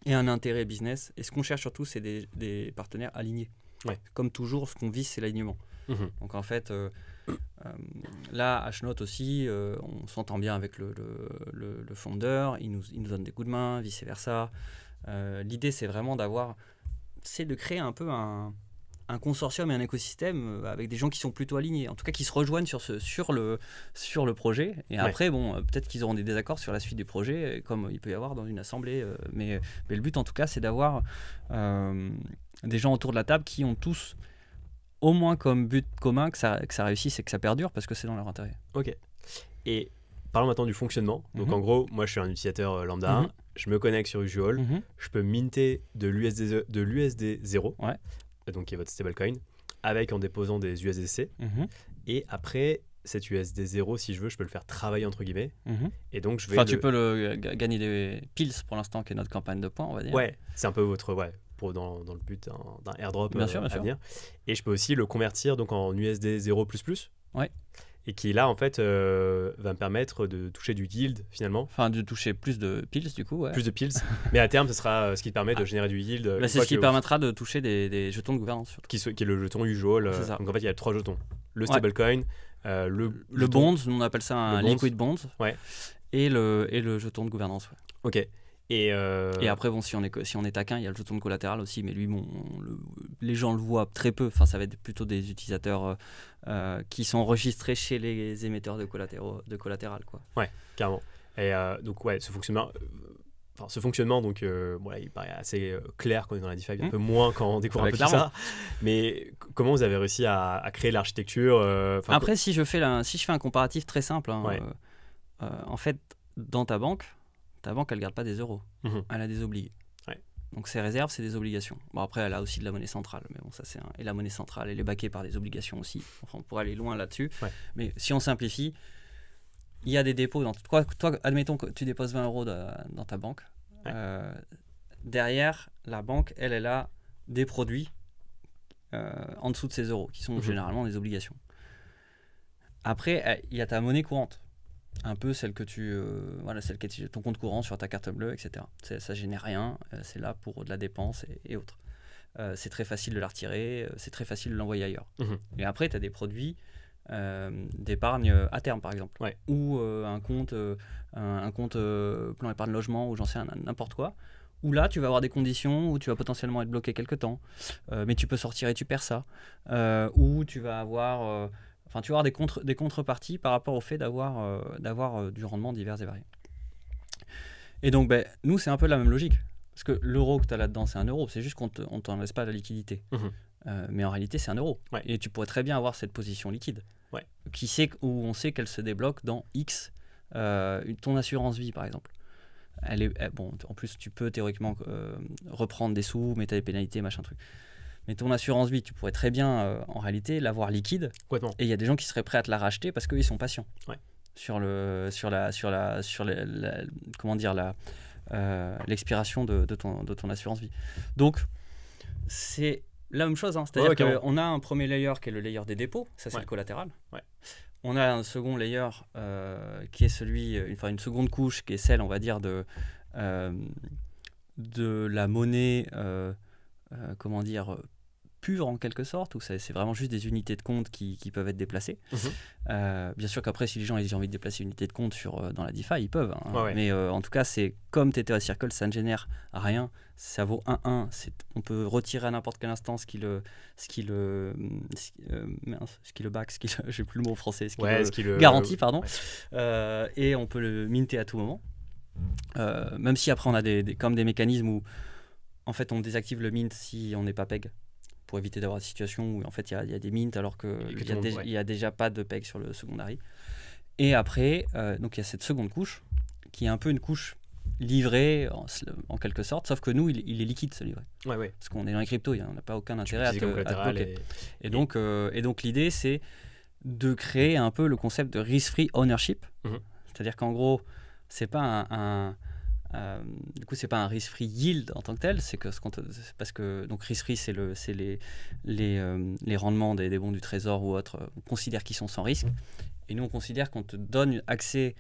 ait un intérêt business. Et ce qu'on cherche surtout, c'est des partenaires alignés. Ouais. Comme toujours, ce qu'on vise, c'est l'alignement. Donc en fait, là, Hnote aussi, on s'entend bien avec le fondeur, il nous donne des coups de main, vice-versa. L'idée, c'est vraiment de créer un peu un consortium et un écosystème avec des gens qui sont plutôt alignés, en tout cas qui se rejoignent sur le projet. Et après, peut-être qu'ils auront des désaccords sur la suite du projet, comme il peut y avoir dans une assemblée. Mais le but, en tout cas, c'est d'avoir des gens autour de la table qui ont tous au moins comme but commun que ça réussisse et que ça perdure parce que c'est dans leur intérêt. Ok. Et parlons maintenant du fonctionnement. Donc en gros, moi je suis un utilisateur lambda, je me connecte sur Usual, je peux minter de l'USD 0, donc qui est votre stablecoin, en déposant des USDC. Et après, cet USD 0, si je veux, je peux le faire travailler entre guillemets. Et donc je vais. Tu peux gagner des pills pour l'instant, qui est notre campagne de points, on va dire. Ouais, c'est un peu votre. Dans le but d'un airdrop bien sûr. venir. Et je peux aussi le convertir donc en USD 0++. Ouais. Et qui là en fait va me permettre de toucher du yield finalement. Enfin de toucher plus de pills du coup. Ouais. Plus de pills. Mais à terme ce sera ce qui te permet de générer du yield. Là, c'est ce qui permettra de toucher des jetons de gouvernance. Qui est le jeton Usual. Donc en fait il y a 3 jetons. Le stablecoin, le bond, on appelle ça un liquid bond. Ouais. Et le jeton de gouvernance. Ouais. Ok. Et après, si on est taquin, il y a le jeton de collatéral aussi, mais lui, les gens le voient très peu. Enfin, ça va être plutôt des utilisateurs qui sont enregistrés chez les émetteurs de collatéral, quoi. Ouais, carrément. Et donc, ce fonctionnement, donc, il paraît assez clair quand on est dans la DeFi, un peu moins quand on découvre un peu tout ça. Mais comment vous avez réussi à créer l'architecture Après, si je fais un comparatif très simple, en fait, dans ta banque, elle ne garde pas des euros, elle a des obligés. Ouais. Donc ses réserves, c'est des obligations. Bon, après, elle a aussi de la monnaie centrale, mais bon, ça et la monnaie centrale, elle est backée par des obligations aussi. Enfin, on pourrait aller loin là-dessus. Ouais. Mais si on simplifie, il y a des dépôts. Toi, admettons que tu déposes 20 euros dans ta banque. Ouais. Derrière, la banque, elle a des produits en dessous de ces euros, qui sont généralement des obligations. Après, il y a ta monnaie courante. Un peu celle que celle qui est ton compte courant sur ta carte bleue, etc. Ça génère rien, c'est là pour de la dépense et autres. C'est très facile de la retirer, c'est très facile de l'envoyer ailleurs. Et après, tu as des produits d'épargne à terme, par exemple, ou un compte plan épargne logement, ou j'en sais n'importe quoi, où là, tu vas avoir des conditions où tu vas potentiellement être bloqué quelque temps, mais tu peux sortir et tu perds ça, ou tu vas avoir... Enfin, tu vas avoir des contreparties par rapport au fait d'avoir du rendement divers et varié. Et donc, nous, c'est un peu la même logique. Parce que l'euro que tu as là-dedans, c'est 1 euro. C'est juste qu'on ne t'en laisse pas la liquidité. Mais en réalité, c'est 1 euro. Ouais. Et tu pourrais très bien avoir cette position liquide. Ouais. Où on sait qu'elle se débloque dans X. Ton assurance vie, par exemple. Bon, en plus, tu peux théoriquement reprendre des sous, mais tu as des pénalités, machin truc. Mais ton assurance vie, tu pourrais très bien, en réalité, l'avoir liquide. Complètement. Et il y a des gens qui seraient prêts à te la racheter parce qu'ils sont patients. Ouais. Sur l'expiration de ton assurance vie. Donc, c'est la même chose. Hein. C'est-à-dire qu'on a un premier layer qui est le layer des dépôts. Ça, c'est le collatéral. Ouais. On a un second layer qui est une seconde couche qui est celle, on va dire, de la monnaie, pure en quelque sorte, où c'est vraiment juste des unités de compte qui peuvent être déplacées. Bien sûr qu'après, si les gens ont envie de déplacer une unité de compte dans la DeFi, ils peuvent. Hein. Mais en tout cas, c'est comme Tether Circle, ça ne génère rien. Ça vaut 1-1. On peut retirer à n'importe quel instant ce qui le j'ai plus le mot français, ce qui le garantit, pardon. Ouais. Et on peut le minter à tout moment. Même si après, on a comme des mécanismes où en fait, on désactive le mint si on n'est pas PEG, pour éviter d'avoir des situations où en fait il y a des mints alors qu'il n'y a déjà pas de PEG sur le secondary. Et après, donc il y a cette seconde couche qui est un peu une couche livrée en quelque sorte, sauf que nous, il est liquide ce livret. Ouais. Parce qu'on est dans les cryptos, on n'a pas aucun intérêt à te bloquer. Et donc l'idée, c'est de créer un peu le concept de risk-free ownership. C'est-à-dire qu'en gros, c'est pas du coup, c'est pas un risk-free yield en tant que tel, parce que donc risk-free, c'est les rendements des bons du trésor ou autres, on considère qu'ils sont sans risque. Et nous, on considère qu'on te donne accès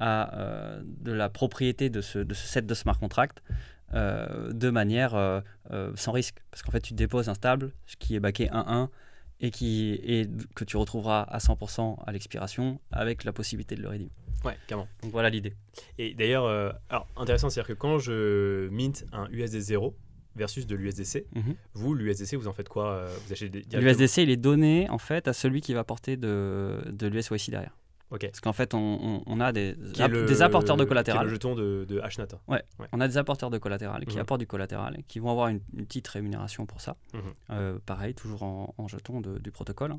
à de la propriété de ce set de smart contract de manière sans risque. Parce qu'en fait, tu déposes un stable qui est backé 1-1 et que tu retrouveras à 100% à l'expiration avec la possibilité de le redeem. Ouais, carrément. Donc voilà l'idée. Et d'ailleurs, alors intéressant, c'est-à-dire que quand je mint un USD 0 versus de l'USDC, vous, l'USDC, vous en faites quoi? Vous achetez l'USDC, il est donné en fait à celui qui va porter de l'USYC derrière. Okay. Parce qu'en fait, on a des apporteurs de collatéral. Qui est le jeton de Hnatt. Ouais. On a des apporteurs de collatéral qui apportent du collatéral et qui vont avoir une petite rémunération pour ça. Pareil, toujours en jeton du protocole.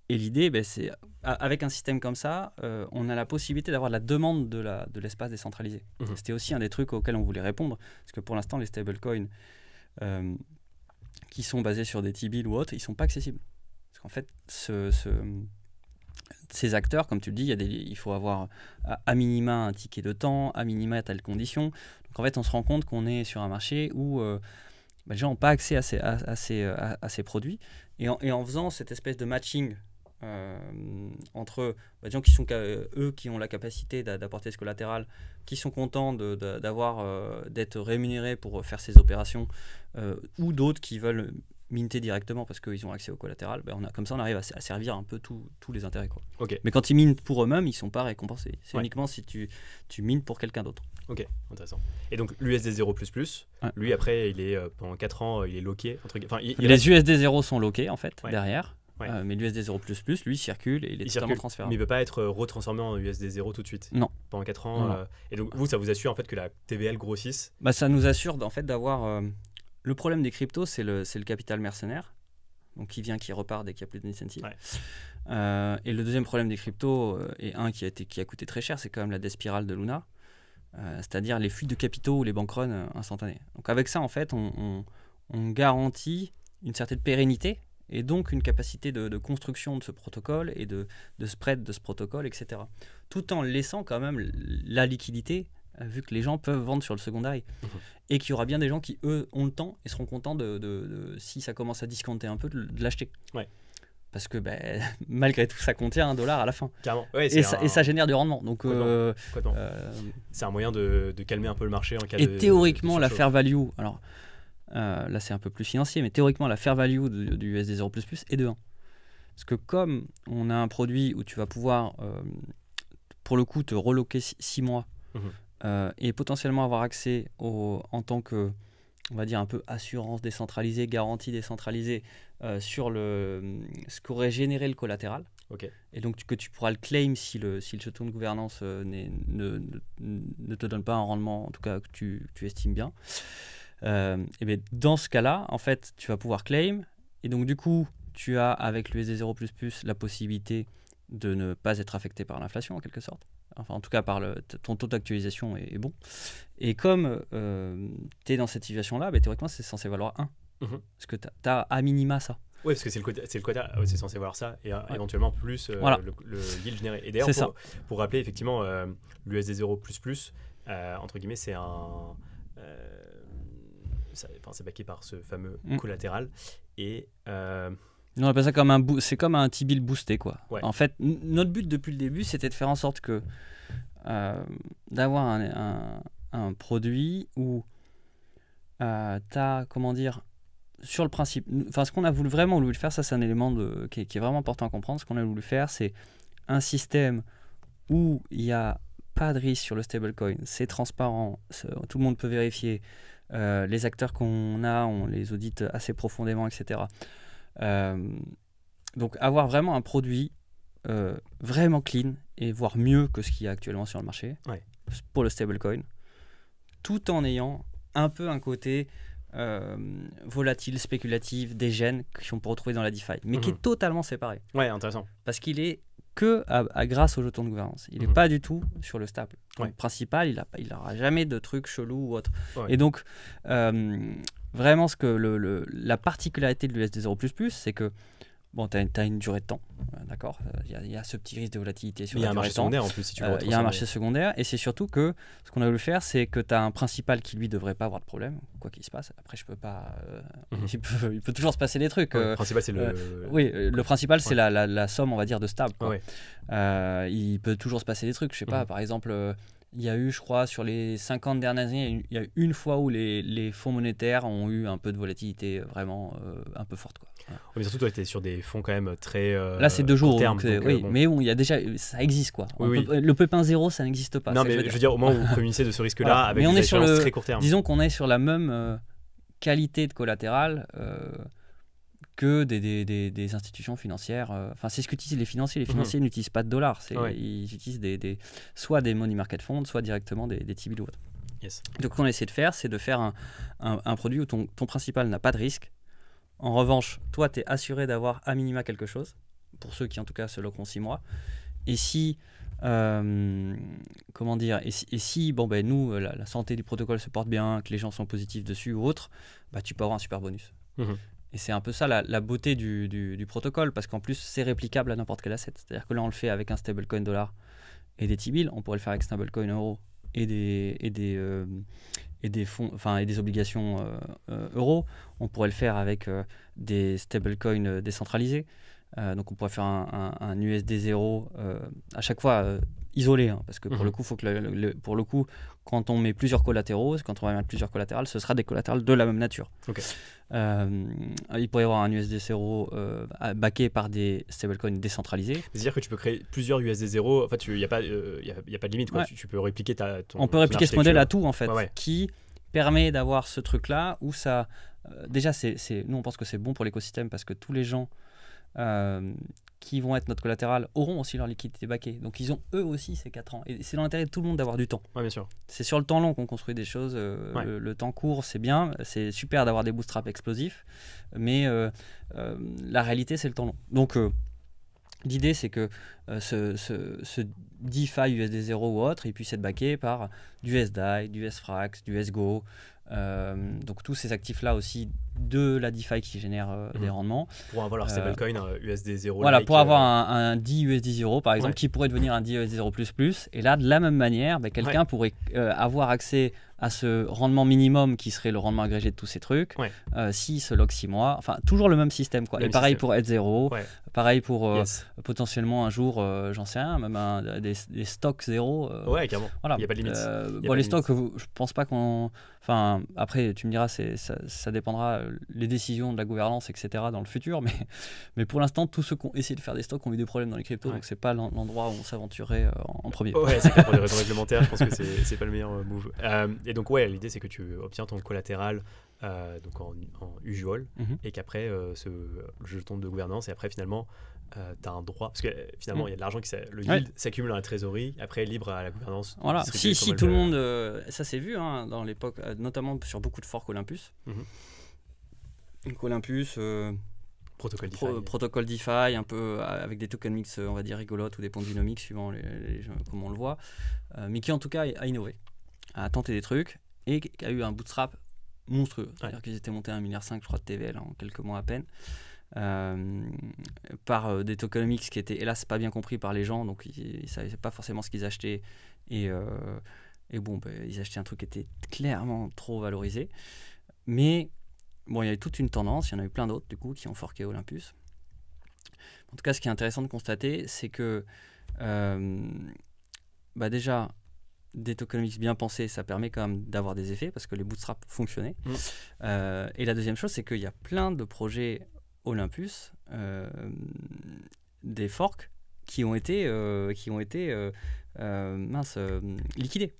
Et l'idée, c'est avec un système comme ça, on a la possibilité d'avoir la demande de l'espace décentralisé. C'était aussi un des trucs auxquels on voulait répondre, parce que pour l'instant, les stablecoins qui sont basés sur des T-bills ou autres, ils ne sont pas accessibles. Parce qu'en fait, ces acteurs, comme tu le dis, il faut avoir à minima un ticket de temps, à minima telle condition. Donc en fait, on se rend compte qu'on est sur un marché où les gens n'ont pas accès à ces produits. Et en faisant cette espèce de matching entre des gens qui ont la capacité d'apporter ce collatéral, qui sont contents d'être rémunérés pour faire ces opérations, ou d'autres qui veulent minter directement parce qu'ils ont accès au collatéral, comme ça on arrive à servir un peu tous les intérêts, quoi. Okay. Mais quand ils mintent pour eux-mêmes, ils ne sont pas récompensés. C'est uniquement si tu mintes pour quelqu'un d'autre. Ok, intéressant. Et donc l'USD 0++, lui après, il est pendant 4 ans, il est locké. Les USD 0 sont lockés en fait, derrière. Mais l'USD 0++, lui, circule et il est totalement transférable. Mais il ne peut pas être retransformé en USD 0 tout de suite. Non. Pendant 4 ans. Et donc vous, ça vous assure en fait que la TVL grossisse? Ça nous assure en fait d'avoir... Le problème des cryptos, c'est le capital mercenaire, donc qui repart dès qu'il n'y a plus d'incentive. Et le deuxième problème des cryptos, et un qui a coûté très cher, c'est quand même la death spiral de Luna, c'est-à-dire les fuites de capitaux ou les bank runs instantanés. Donc avec ça, en fait, on garantit une certaine pérennité et donc une capacité de construction de ce protocole et de spread de ce protocole, etc. Tout en laissant quand même la liquidité, vu que les gens peuvent vendre sur le secondary. Et qu'il y aura bien des gens qui, eux, ont le temps et seront contents si ça commence à discounter un peu, de l'acheter. Parce que malgré tout, ça contient $1 à la fin. Carrément. Et ça génère du rendement. Donc, c'est un moyen de calmer un peu le marché en cas et théoriquement, la fair value, alors là c'est un peu plus financier, mais théoriquement, la fair value du USD 0++ est de 1. Parce que comme on a un produit où tu vas pouvoir, pour le coup, te reloquer 6 mois, et potentiellement avoir accès en tant que on va dire un peu assurance décentralisée, garantie décentralisée sur ce qu'aurait généré le collatéral. Ok. Et donc que tu pourras le claim si le jeton de gouvernance ne te donne pas un rendement, en tout cas que tu estimes bien. Et bien dans ce cas-là, en fait, tu vas pouvoir claim. Et donc du coup, tu as avec l'USD0++ la possibilité de ne pas être affecté par l'inflation en quelque sorte. Enfin, en tout cas, ton taux d'actualisation est bon. Et comme tu es dans cette situation-là, bah, théoriquement, c'est censé valoir 1. Parce que tu as à minima ça. Oui, parce que c'est le quota, c'est censé valoir ça, et éventuellement plus voilà. le yield généré. Et d'ailleurs, pour rappeler, effectivement, l'USD0++, entre guillemets, c'est un... c'est backé par ce fameux collatéral. Et... on appelle ça comme c'est comme un T-bill boosté, quoi. Ouais. En fait, notre but depuis le début, c'était de faire en sorte que d'avoir un produit où tu as, comment dire, sur le principe, enfin ce qu'on a vraiment voulu faire, ça c'est un élément qui est vraiment important à comprendre. Ce qu'on a voulu faire, c'est un système où il n'y a pas de risque sur le stablecoin, c'est transparent, tout le monde peut vérifier, les acteurs qu'on a, on les audite assez profondément, etc. Donc avoir vraiment un produit vraiment clean et voire mieux que ce qu'il y a actuellement sur le marché pour le stablecoin, tout en ayant un peu un côté volatile, spéculatif, des gènes qu'on peut retrouver dans la DeFi, mais qui est totalement séparé. Ouais, intéressant. Parce qu'il est que grâce au jeton de gouvernance. Il n'est pas du tout sur le stable. Le principal, il n'aura jamais de trucs chelous ou autre. Ouais. Et donc, vraiment, la particularité de l'USD0++, c'est que bon, tu as une durée de temps, d'accord. Il y a ce petit risque de volatilité sur la durée de temps. Il y a un marché secondaire en plus, si tu veux. Il y a un marché secondaire, et c'est surtout que ce qu'on a voulu faire, c'est que tu as un principal qui, lui, devrait pas avoir de problème, quoi qu'il se passe. Après, je peux pas... il peut toujours se passer des trucs. Le principal, c'est le principal, c'est la somme, on va dire, de stable. Quoi. Il peut toujours se passer des trucs. Je sais pas, par exemple... il y a eu, je crois, sur les 50 dernières années, il y a eu une fois où les fonds monétaires ont eu un peu de volatilité vraiment un peu forte, quoi. Voilà. Mais surtout, toi, tu es sur des fonds quand même très là, c'est 2 jours. terme, oui, bon. Mais bon, il y a déjà, ça existe, quoi. Le Pépin 0, ça n'existe pas. Non, mais je veux dire, au moins, vous communissez de ce risque-là avec des échéances très court terme. Disons qu'on est sur la même qualité de collatéral que des institutions financières. Enfin, c'est ce qu'utilisent les financiers. Les financiers n'utilisent pas de dollars. Ils utilisent soit des money market funds, soit directement des T-bills ou autres. Yes. Donc, ce qu'on essaie de faire, c'est de faire un produit où ton principal n'a pas de risque. En revanche, toi, tu es assuré d'avoir à minima quelque chose, pour ceux qui, en tout cas, se loqueront 6 mois. Et si... comment dire, et si bon, ben, nous, la santé du protocole se porte bien, que les gens sont positifs dessus ou autre, bah, tu peux avoir un super bonus. Et c'est un peu ça la beauté du protocole, parce qu'en plus c'est réplicable à n'importe quel asset. C'est-à-dire que là on le fait avec un stablecoin dollar et des T-bills, on pourrait le faire avec stablecoin euro et des fonds, enfin et des obligations euros. On pourrait le faire avec des stablecoins décentralisés. Donc on pourrait faire un USD0 à chaque fois isolé, hein, parce que pour le coup, faut que pour le coup, quand on met plusieurs collatéraux, quand on va mettre plusieurs collatérales, ce sera des collatérales de la même nature. Okay. Il pourrait y avoir un USD0 backé par des stablecoins décentralisés. C'est-à-dire que tu peux créer plusieurs USD0. En fait, il n'y a pas de limite. Quoi. Tu peux répliquer on peut répliquer ce modèle à tout, en fait, qui permet d'avoir ce truc-là où ça... déjà, nous, on pense que c'est bon pour l'écosystème parce que tous les gens qui vont être notre collatéral auront aussi leur liquidité backée. Donc ils ont eux aussi ces 4 ans. Et c'est dans l'intérêt de tout le monde d'avoir du temps. Ouais, bien sûr. C'est sur le temps long qu'on construit des choses. Le temps court, c'est bien. C'est super d'avoir des bootstraps explosifs. Mais la réalité, c'est le temps long. Donc l'idée, c'est que ce DeFi USD0 ou autre, il puisse être backé par du SDAI, du SFRAX, du SGO. Donc tous ces actifs-là aussi de la DeFi qui génèrent des rendements. Pour avoir leur stablecoin USD0. Voilà, pour avoir un DUSD0 par exemple, qui pourrait devenir un DUSD0++. Et là, de la même manière, quelqu'un pourrait avoir accès à ce rendement minimum qui serait le rendement agrégé de tous ces trucs, s'il se lock 6 mois. Enfin, toujours le même système, quoi. Et pareil pour H0, pareil pour potentiellement un jour, j'en sais rien, même des stocks 0. Ouais, carrément. Voilà. Il n'y a pas de limite. Les stocks, je pense pas qu'on... Enfin, après, tu me diras, ça dépendra les décisions de la gouvernance, etc. dans le futur, mais pour l'instant, tous ceux qui ont essayé de faire des stocks ont eu des problèmes dans les cryptos, donc c'est pas l'endroit où on s'aventurerait en premier. Ouais, c'est clair, pour les raisons réglementaires, je pense que c'est pas le meilleur move. Et donc, ouais, l'idée, c'est que tu obtiens ton collatéral donc en usual, et qu'après, ce jeton de gouvernance, et après, finalement, tu as un droit. Parce que finalement, il y a de l'argent le yield s'accumule dans la trésorerie, après, libre à la gouvernance. Voilà, si tout le monde. Ça s'est vu dans l'époque, notamment sur beaucoup de forks Olympus. Donc, Olympus. Protocole DeFi, un peu avec des token mix, on va dire rigolotes, ou des ponts dynamiques suivant comment on le voit. Mickey en tout cas a innové, a tenté des trucs et a eu un bootstrap monstrueux. C'est-à-dire qu'ils étaient montés à 1,5 milliard, je crois, de TVL en quelques mois à peine, par des tokenomics qui étaient hélas pas bien compris par les gens, donc ils ne savaient pas forcément ce qu'ils achetaient, et bon, ils achetaient un truc qui était clairement trop valorisé. Mais bon, il y avait toute une tendance, il y en a eu plein d'autres du coup qui ont forqué Olympus. En tout cas, ce qui est intéressant de constater, c'est que déjà, des tokenomics bien pensés, ça permet quand même d'avoir des effets parce que les bootstraps fonctionnaient. Et la deuxième chose, c'est qu'il y a plein de projets Olympus, des forks qui ont été liquidés.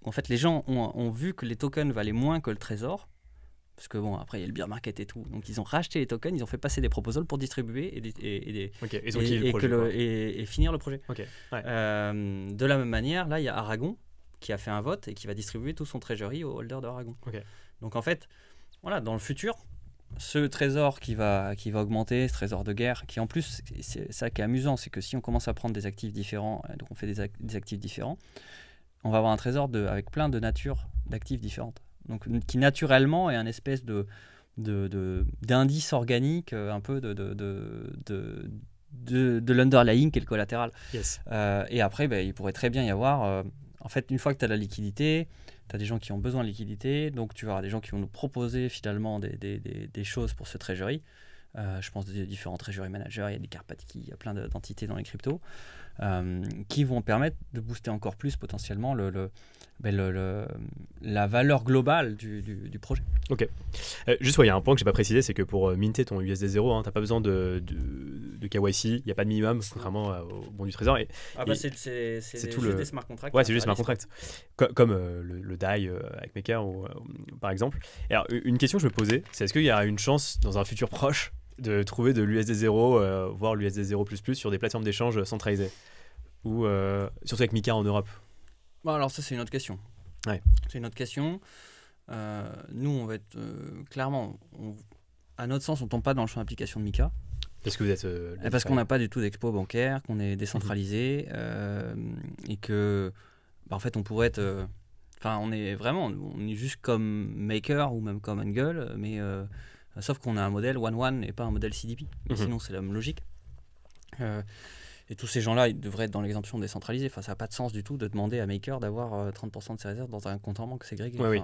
En fait, les gens ont vu que les tokens valaient moins que le trésor. Parce que bon, après il y a le bear market et tout, donc ils ont racheté les tokens, ils ont fait passer des proposals pour distribuer et finir le projet. De la même manière, là il y a Aragon qui a fait un vote et qui va distribuer tout son treasury aux holders d'Aragon. Donc en fait, voilà, dans le futur, ce trésor qui va augmenter, ce trésor de guerre, qui en plus, c'est ça qui est amusant, c'est que si on commence à prendre des actifs différents, donc on fait des actifs différents, on va avoir un trésor avec plein de natures d'actifs différentes. Donc, qui naturellement est un espèce d'indice organique, un peu de l'underlying qui est le collatéral. Et après, il pourrait très bien y avoir, en fait, une fois que tu as la liquidité, tu as des gens qui ont besoin de liquidité, donc tu vas avoir des gens qui vont nous proposer finalement des choses pour ce treasury. Je pense des différents treasury managers, il y a des Karpathy, il y a plein d'entités dans les cryptos, qui vont permettre de booster encore plus potentiellement la valeur globale du projet. Ok. Juste, il y a un point que je n'ai pas précisé, c'est que pour minter ton USD0, tu n'as pas besoin de KYC, il n'y a pas de minimum, contrairement au bon du trésor. C'est tout des smart contracts. Ouais, c'est juste smart contracts. Comme le DAI avec Maker, par exemple. Alors, une question que je me posais, c'est est-ce qu'il y a une chance dans un futur proche de trouver de l'USD0, voire l'USD0++ sur des plateformes d'échange centralisées, ou surtout avec Mika en Europe? Bon, alors ça c'est une autre question. C'est une autre question. Nous on va être clairement, à notre sens on tombe pas dans le champ d'application de Mika. Parce que vous êtes parce qu'on n'a pas du tout d'expo bancaire, qu'on est décentralisé, et que en fait on pourrait être on est juste comme Maker ou même comme Angle, mais sauf qu'on a un modèle one et pas un modèle CDP. Mais sinon, c'est la même logique. Et tous ces gens-là, ils devraient être dans l'exemption décentralisée. Enfin, ça n'a pas de sens du tout de demander à Maker d'avoir 30% de ses réserves dans un compte en banque ségrégé. Voilà.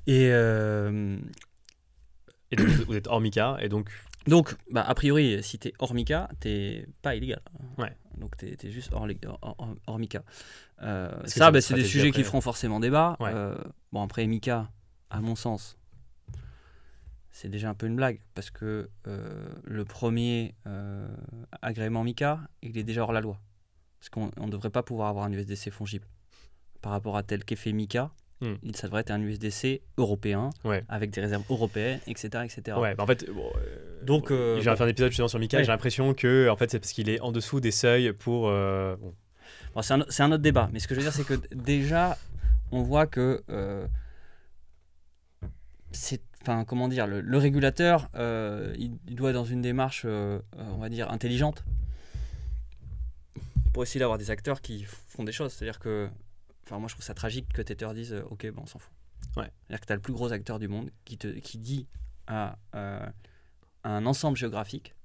Et donc, vous êtes hors Mika, et donc... Donc, a priori, si tu es hors Mika, tu n'es pas illégal. Donc, tu es juste hors Mika. C'est des sujets qui feront forcément débat. Après, Mika, à mon sens... c'est déjà un peu une blague, parce que le premier agrément Mika, il est déjà hors la loi. Parce qu'on ne devrait pas pouvoir avoir un USDC fongible. Par rapport à tel qu'est fait Mika, ça devrait être un USDC européen, avec des réserves européennes, etc. En fait, donc, je vais faire un épisode justement sur Mika, et j'ai l'impression que en fait, c'est parce qu'il est en dessous des seuils pour... c'est un autre débat, mais ce que je veux dire, c'est que déjà, on voit que... comment dire, le régulateur, il doit être dans une démarche, on va dire, intelligente, pour essayer d'avoir des acteurs qui font des choses. C'est-à-dire que, moi je trouve ça tragique que Tether dise ok, on s'en fout. C'est-à-dire que tu as le plus gros acteur du monde qui dit à un ensemble géographique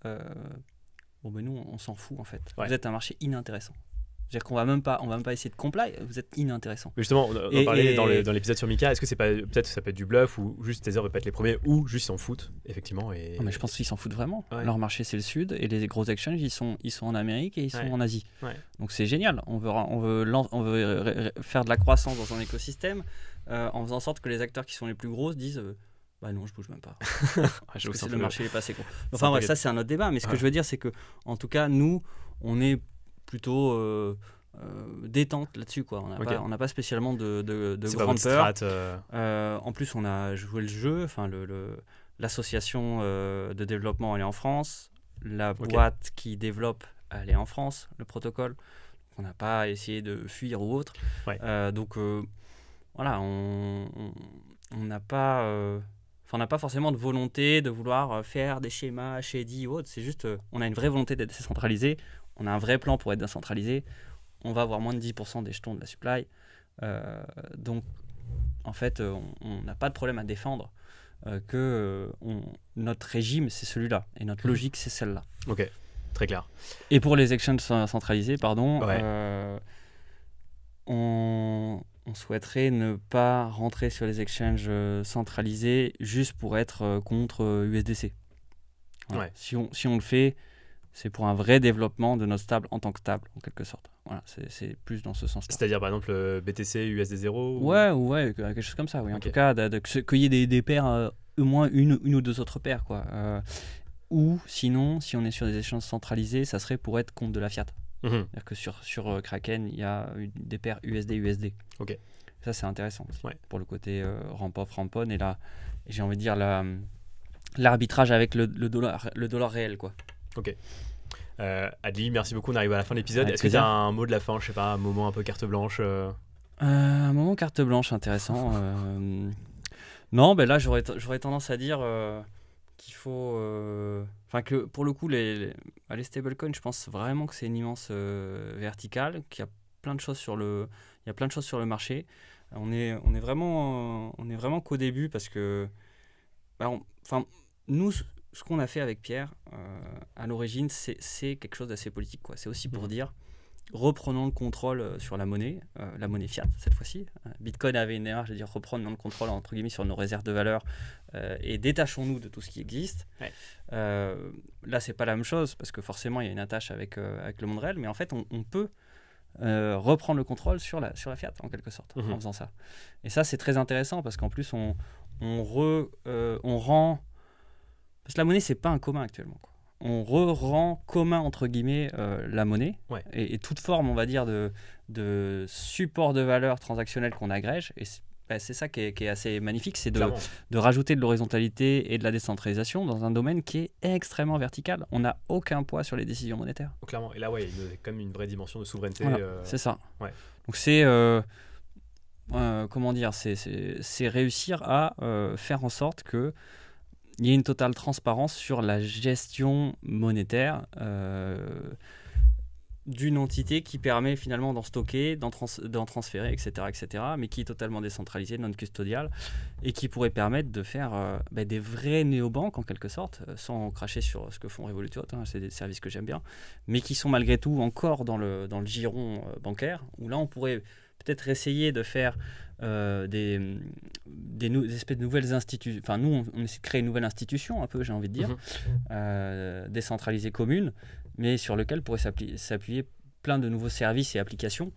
nous on s'en fout en fait. Vous êtes un marché inintéressant. C'est-à-dire qu'on va même pas essayer de comply, vous êtes inintéressant. Mais justement, on en parlait dans l'épisode sur Mika, est-ce que c'est pas, peut-être ça peut être du bluff, ou juste Tether ne veut pas être les premiers, ou juste ils s'en foutent, effectivement. Mais je pense qu'ils s'en foutent vraiment. Leur marché c'est le sud, et les gros exchanges ils sont en Amérique et ils sont en Asie. Donc c'est génial, on veut faire de la croissance dans un écosystème en faisant en sorte que les acteurs qui sont les plus gros disent non, je bouge même pas. Parce que le marché est passé gros. Ça c'est un autre débat, mais ce que je veux dire c'est que en tout cas nous on est plutôt détente là-dessus, quoi. On n'a pas spécialement de C'est pas grande votre peur. strat, En plus, on a joué le jeu. Enfin, l'association de développement, elle est en France. La boîte qui développe, elle est en France. Le protocole. On n'a pas essayé de fuir ou autre. Ouais. Donc, voilà, on n'a pas... on n'a pas forcément de volonté de vouloir faire des schémas, shady ou autre. C'est juste, on a une vraie volonté d'être décentralisé. On a un vrai plan pour être décentralisé. On va avoir moins de 10% des jetons de la supply. Donc, en fait, on n'a pas de problème à défendre notre régime, c'est celui-là. Et notre logique, c'est celle-là. Ok, très clair. Et pour les exchanges centralisés, pardon, on souhaiterait ne pas rentrer sur les exchanges centralisés juste pour être contre USDC. Voilà. Ouais. Si on le fait, c'est pour un vrai développement de notre stable en tant que stable, en quelque sorte. Voilà, c'est plus dans ce sens-là. C'est-à-dire, par exemple, BTC, USD0 Ouais, quelque chose comme ça, oui. En tout cas, qu'il y ait des paires, au moins une ou deux autres paires, quoi. Ou sinon, si on est sur des échanges centralisés, ça serait pour être contre de la fiat. C'est-à-dire que sur Kraken, il y a des paires USD-USD. Ok. Ça, c'est intéressant aussi, pour le côté ramp-off, ramp-on. Et là, j'ai envie de dire l'arbitrage avec le dollar réel, quoi. Ok. Adli, merci beaucoup. On arrive à la fin de l'épisode. Avec Est-ce que tu plaisir. as un mot de la fin, je sais pas, un moment un peu carte blanche Un moment carte blanche intéressant. Non, ben là, j'aurais tendance à dire qu'il faut... Enfin, que pour le coup, les stablecoins, je pense vraiment que c'est une immense verticale, qu'il y a plein de choses sur le marché. On est vraiment qu'au début parce que... nous, ce qu'on a fait avec Pierre, à l'origine, c'est quelque chose d'assez politique, quoi. C'est aussi pour dire, reprenons le contrôle sur la monnaie fiat, cette fois-ci. Bitcoin avait une démarche de dire, reprenons le contrôle, entre guillemets, sur nos réserves de valeur et détachons-nous de tout ce qui existe. Ouais. Là, c'est pas la même chose, parce que forcément, il y a une attache avec le monde réel, mais en fait, on peut reprendre le contrôle sur la fiat, en quelque sorte, en faisant ça. Et ça, c'est très intéressant, parce qu'en plus, on rend... Parce que la monnaie, c'est pas un commun actuellement, quoi. On rend commun, entre guillemets, la monnaie et toute forme, on va dire, de support de valeur transactionnelle qu'on agrège. Et c'est ça qui est assez magnifique, c'est de rajouter de l'horizontalité et de la décentralisation dans un domaine qui est extrêmement vertical. On n'a aucun poids sur les décisions monétaires. Oh, clairement. Et là, il y a quand même une vraie dimension de souveraineté. Voilà, c'est ça. Ouais. Donc c'est... comment dire, c'est réussir à faire en sorte que il y ait une totale transparence sur la gestion monétaire d'une entité qui permet finalement d'en stocker, d'en transférer, etc., mais qui est totalement décentralisée, non custodiale, et qui pourrait permettre de faire des vrais néobanques en quelque sorte, sans cracher sur ce que font Revolut, c'est des services que j'aime bien, mais qui sont malgré tout encore dans le giron bancaire, où là on pourrait peut-être essayer de faire des espèces de nouvelles institutions. Enfin, nous, on essaie de créer une nouvelle institution, un peu, j'ai envie de dire, décentralisée, commune, mais sur lequel pourraient s'appuyer plein de nouveaux services et applications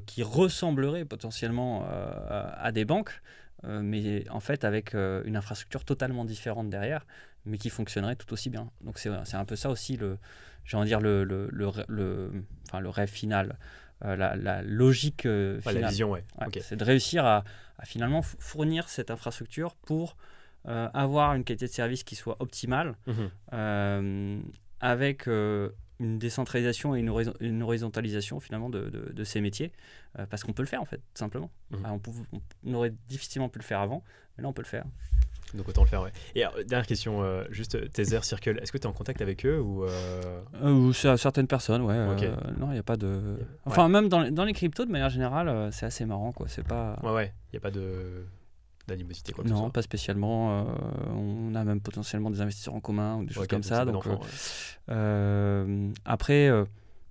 qui ressembleraient potentiellement à des banques, mais en fait avec une infrastructure totalement différente derrière, mais qui fonctionnerait tout aussi bien. Donc c'est un peu ça aussi, j'ai envie de dire, le rêve final. La logique finale. La vision, okay. C'est de réussir à finalement fournir cette infrastructure pour avoir une qualité de service qui soit optimale, avec une décentralisation et une horizontalisation finalement de ces métiers, parce qu'on peut le faire en fait, tout simplement. On aurait difficilement pu le faire avant, mais là on peut le faire. Donc autant le faire, ouais. Et alors, dernière question, juste Tether, Circle, est-ce que tu es en contact avec eux ou certaines personnes, ouais. Okay. Non, il n'y a pas de... Enfin, même dans les cryptos, de manière générale, c'est assez marrant, quoi. C'est pas... Ouais, il n'y a pas d'animosité, quoi. Non, pas spécialement. On a même potentiellement des investisseurs en commun ou des choses comme ça. Donc, après,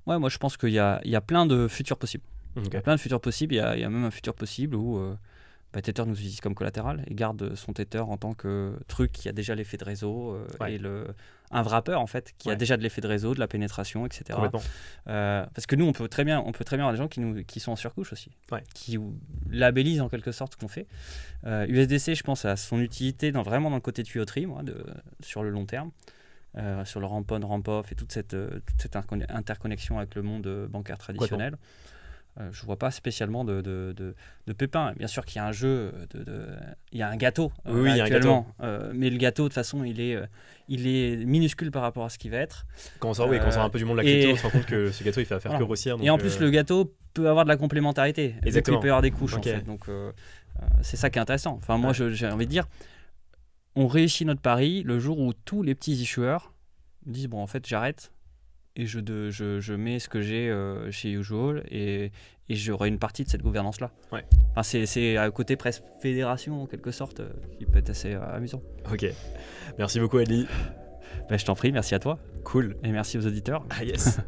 moi je pense qu'il y a plein de futurs possibles. Il y a plein de futurs possibles. Il y a même un futur possible où... Tether nous utilise comme collatéral et garde son Tether en tant que truc qui a déjà l'effet de réseau et un wrapper en fait qui a déjà de l'effet de réseau, de la pénétration, etc. Parce que nous on peut très bien avoir des gens qui sont en surcouche aussi, qui labellisent en quelque sorte ce qu'on fait. USDC, je pense, a son utilité vraiment dans le côté tuyauterie, sur le long terme. Sur le ramp-on, ramp-off et toute cette interconnexion avec le monde bancaire traditionnel. je vois pas spécialement de pépins. Bien sûr qu'il y a un jeu, il y a un gâteau Oui, il y a un actuellement, mais le gâteau de toute façon il est minuscule par rapport à ce qu'il va être. Quand on sort un peu du monde de la crypto, on se rend compte que ce gâteau il fait faire que grossir. Et en plus le gâteau peut avoir de la complémentarité. Exactement. Il peut y avoir des couches Ok. en fait. Donc c'est ça qui est intéressant. Enfin moi j'ai envie de dire, on réussit notre pari le jour où tous les petits issuers disent bon en fait j'arrête et je mets ce que j'ai chez Usual et j'aurai une partie de cette gouvernance là. Ouais. Enfin, c'est à côté presque fédération en quelque sorte qui peut être assez amusant. Ok, merci beaucoup Ali. Ben, je t'en prie, merci à toi Cool. et merci aux auditeurs. Ah yes.